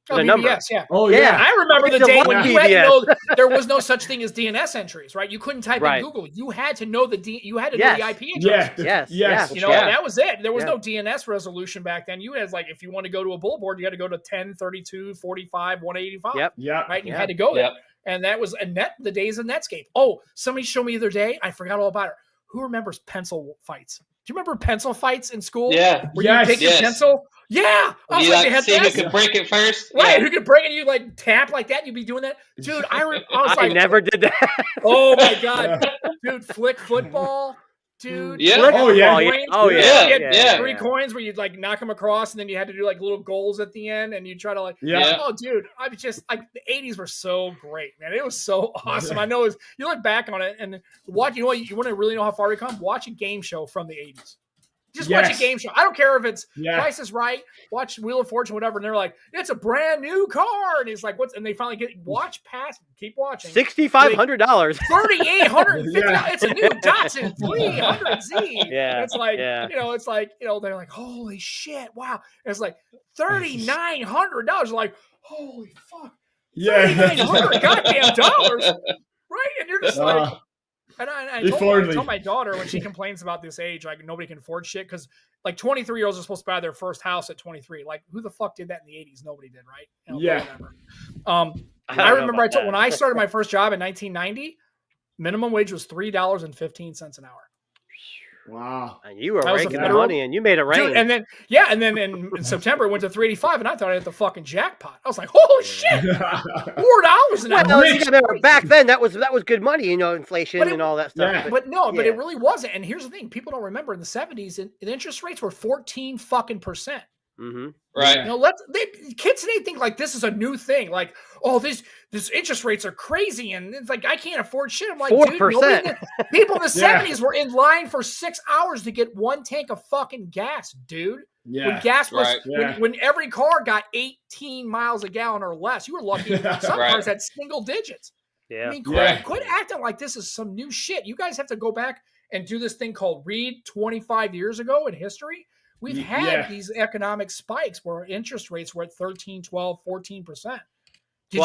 The number. Yeah. Oh, yeah. I remember the day when you had to know there was no such thing as DNS entries, right? You couldn't type in Google. You had to know the IP address. Yes. That was it. There was no DNS resolution back then. You had if you want to go to a billboard, you had to go to 10, 32, 45, 185. Yep. Yeah. Right. And you had to go there. And that was the days of Netscape. Oh, somebody showed me the other day. I forgot all about it. Who remembers pencil fights? Do you remember pencil fights in school? Yeah. Where you take the pencil? Yeah. I was like, see who could break it first? Right. Who could break it? You tap like that. You'd be doing that. Dude, I never did that. Oh my God. Dude, flick football. Dude. Yeah. Oh yeah. Yeah. 3 coins where you'd knock them across and then you had to do little goals at the end and you try to oh dude, I'm just the 80s were so great, man. It was so awesome. I know you look back on it and watch, you want to really know how far we come? Watch a game show from the 80s. Just watch a game show. I don't care if it's Price is Right, watch Wheel of Fortune, whatever. And they're like, it's a brand new car. And he's like, what's, and they finally watch past, keep watching. $6,500. $3,850. It's a new Datsun 300Z. Yeah. It's they're like, holy shit. Wow. And it's like $3,900. Like, holy fuck. $3,900 goddamn dollars. Right. And you're just like, and I told my daughter when she complains about this age, nobody can afford shit because 23-year-olds are supposed to buy their first house at 23. Like, who the fuck did that in the 80s? Nobody did, right? I remember when I started my first job in 1990, minimum wage was $3.15 an hour. Wow. And you were making money and you made it rain. Dude, and then in September it went to $3.85 and I thought I hit the fucking jackpot. I was like, holy shit. $4 an hour. Back then that was good money, inflation and all that stuff. Yeah. But it really wasn't. And here's the thing, people don't remember in the 70s the interest rates were 14 fucking %. Mm-hmm. Right. Kids today think this is a new thing. Like, oh, this interest rates are crazy, and it's like I can't afford shit. I'm like, 4%. Dude, people in the 70s were in line for 6 hours to get 1 tank of fucking gas, dude. Yeah. When gas was when every car got 18 miles a gallon or less, you were lucky. Some cars had single digits. Yeah. I mean, quit acting like this is some new shit. You guys have to go back and do this thing called read 25 years ago in history. We've had these economic spikes where interest rates were at 13, 12, 14%. Do you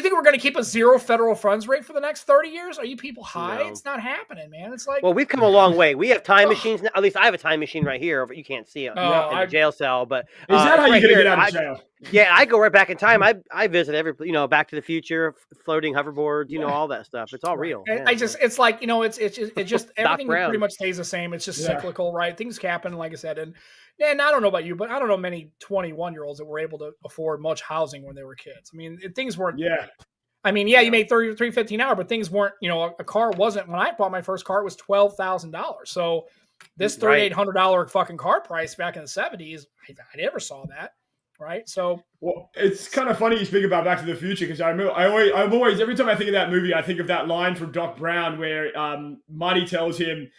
think we're going to keep a zero federal funds rate for the next 30 years? Are you people high? No. It's not happening, man. It's like, well, we've come a long way. We have time machines now. At least I have a time machine right here, but you can't see it in the jail cell. But is that how you get out of jail? Yeah, I go right back in time. I visit every, Back to the Future, floating hoverboards, all that stuff. It's all real. And it's like, it's just everything pretty much stays the same. It's just cyclical, right? Things happen, like I said, and I don't know about you, but I don't know many 21-year-olds that were able to afford much housing when they were kids. I mean, things weren't. Yeah. I mean, you made $3.15 an hour, but things weren't. A car wasn't. When I bought my first car, it was $12,000. So this $3,800 fucking car price back in the 70s, I never saw that. right? So, well, it's kind of funny you speak about Back to the Future because I'm always every time I think of that movie, I think of that line from Doc Brown where Marty tells him,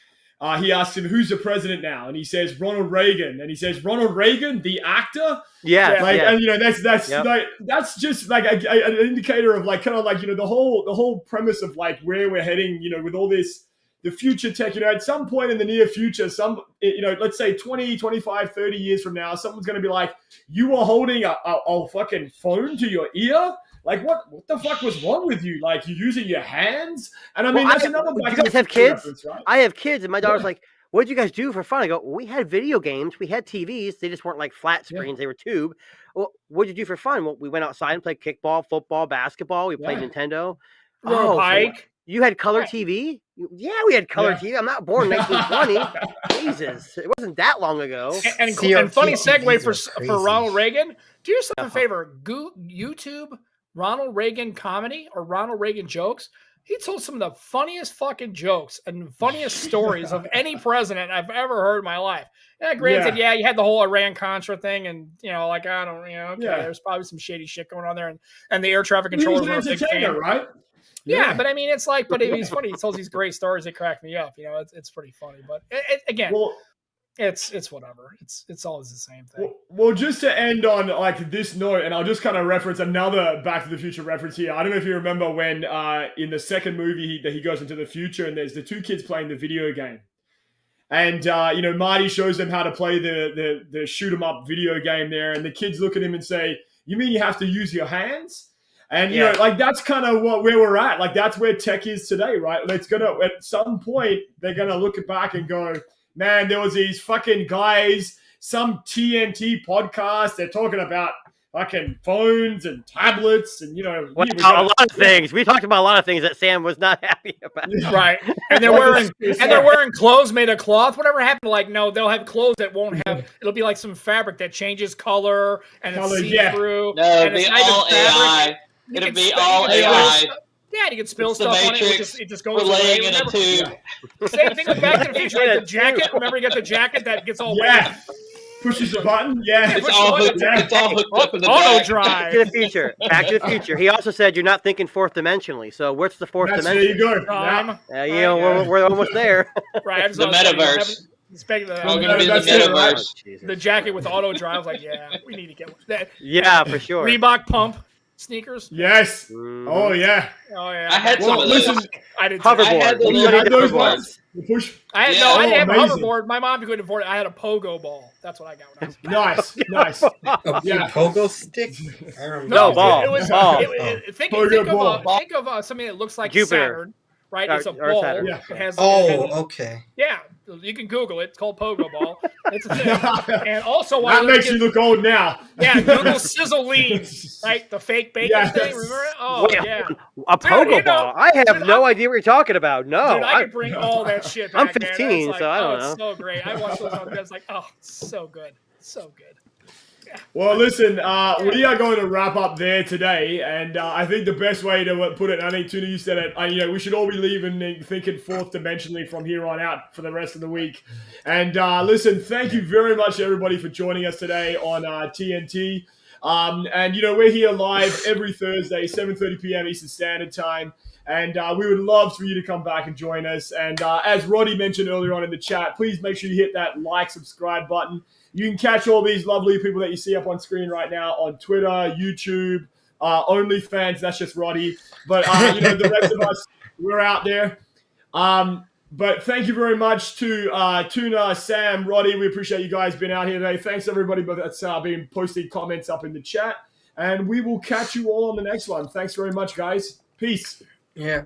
he asks him, "Who's the president now?" And he says, "Ronald Reagan." And he says, "Ronald Reagan, the actor." Yeah, like, yeah. And that's Yep. like that's just like an indicator of like kind of like the whole premise of like where we're heading. With all this. The future tech, at some point in the near future, let's say 20, 25, 30 years from now, someone's going to be like, you were holding a fucking phone to your ear? Like, what the fuck was wrong with you? Like, you're using your hands? And I mean, that's another Do you guys have kids? Right? I have kids, and my daughter's like, what did you guys do for fun? I go, well, we had video games. We had TVs. They just weren't like flat screens. They were tube. Well, what did you do for fun? Well, we went outside and played kickball, football, basketball. We played Nintendo. Pike. You had color TV? Yeah, we had color TV. I'm not born in 1920. Jesus, it wasn't that long ago. And funny segue for Ronald Reagan. Do yourself a favor. YouTube Ronald Reagan comedy or Ronald Reagan jokes. He told some of the funniest fucking jokes and funniest stories of any president I've ever heard in my life. And granted, you had the whole Iran-Contra thing, and there's probably some shady shit going on there, and the air traffic controllers were a big fan, right? Yeah, but I mean, it's like, but he's funny. He tells these great stories that crack me up. It's pretty funny. But it's whatever. It's always the same thing. Well, just to end on like this note, and I'll just kind of reference another Back to the Future reference here. I don't know if you remember when in the second movie he goes into the future, and there's the two kids playing the video game, and Marty shows them how to play the shoot 'em up video game there, and the kids look at him and say, "You mean you have to use your hands?" And like that's kind of where we're at. Like that's where tech is today, right? It's gonna at some point they're gonna look back and go, man, there was these fucking guys, some TNT podcast. They're talking about fucking phones and tablets and a lot of things. We talked about a lot of things that Sam was not happy about. Right, and they're wearing clothes made of cloth. Whatever happened to like they'll have clothes that won't have. It'll be like some fabric that changes color and it's see-through. No, it'll be all AI. It'll be all AI. Yeah, you can spill stuff on it. It just goes away. Laying in a tube. Same thing with Back to the Future. Like the jacket. Remember, you got the jacket that gets all wet. Pushes the button. Yeah, it's all hooked up in the auto drive. Back to the Future. He also said you're not thinking fourth dimensionally. So what's the fourth dimension? There you go. We're almost there. Right. The metaverse. The jacket with auto drive. Like, we need to get that. Yeah, for sure. Reebok pump. Sneakers? Yes. Oh yeah. I had some of those. I did hoverboard. You had those ones? I didn't have a hoverboard. My mom couldn't afford it. I had a pogo ball. That's what I got when I was Nice. A pogo stick? No, ball. It was ball. Think of something that looks like Jupiter. Saturn. Right, it's a ball. Saturn. It has. Okay. Yeah, you can Google it. It's called Pogo Ball. It's a thing. And also, that makes you look old now. Yeah, Google Sizzle Lean, right? The fake bacon thing. Remember it? Oh, yeah. A Pogo Ball. I have no idea what you're talking about. No, dude, I could bring all that shit back. I'm 15, like, so I don't know. It's so great. I watched those on bed. It's like, so good, so good. Well, listen, we are going to wrap up there today, and I think the best way to put it, I think Tuna, you said it, we should all be leaving and thinking fourth dimensionally from here on out for the rest of the week. And listen, thank you very much, everybody, for joining us today on TNT. And, we're here live every Thursday, 7:30 p.m. Eastern Standard Time. And we would love for you to come back and join us. And as Roddy mentioned earlier on in the chat, please make sure you hit that like, subscribe button. You can catch all these lovely people that you see up on screen right now on Twitter, YouTube, OnlyFans. That's just Roddy. But, the rest of us, we're out there. But thank you very much to Tuna, Sam, Roddy. We appreciate you guys being out here today. Thanks, everybody that's been posting comments up in the chat. And we will catch you all on the next one. Thanks very much, guys. Peace. Yeah.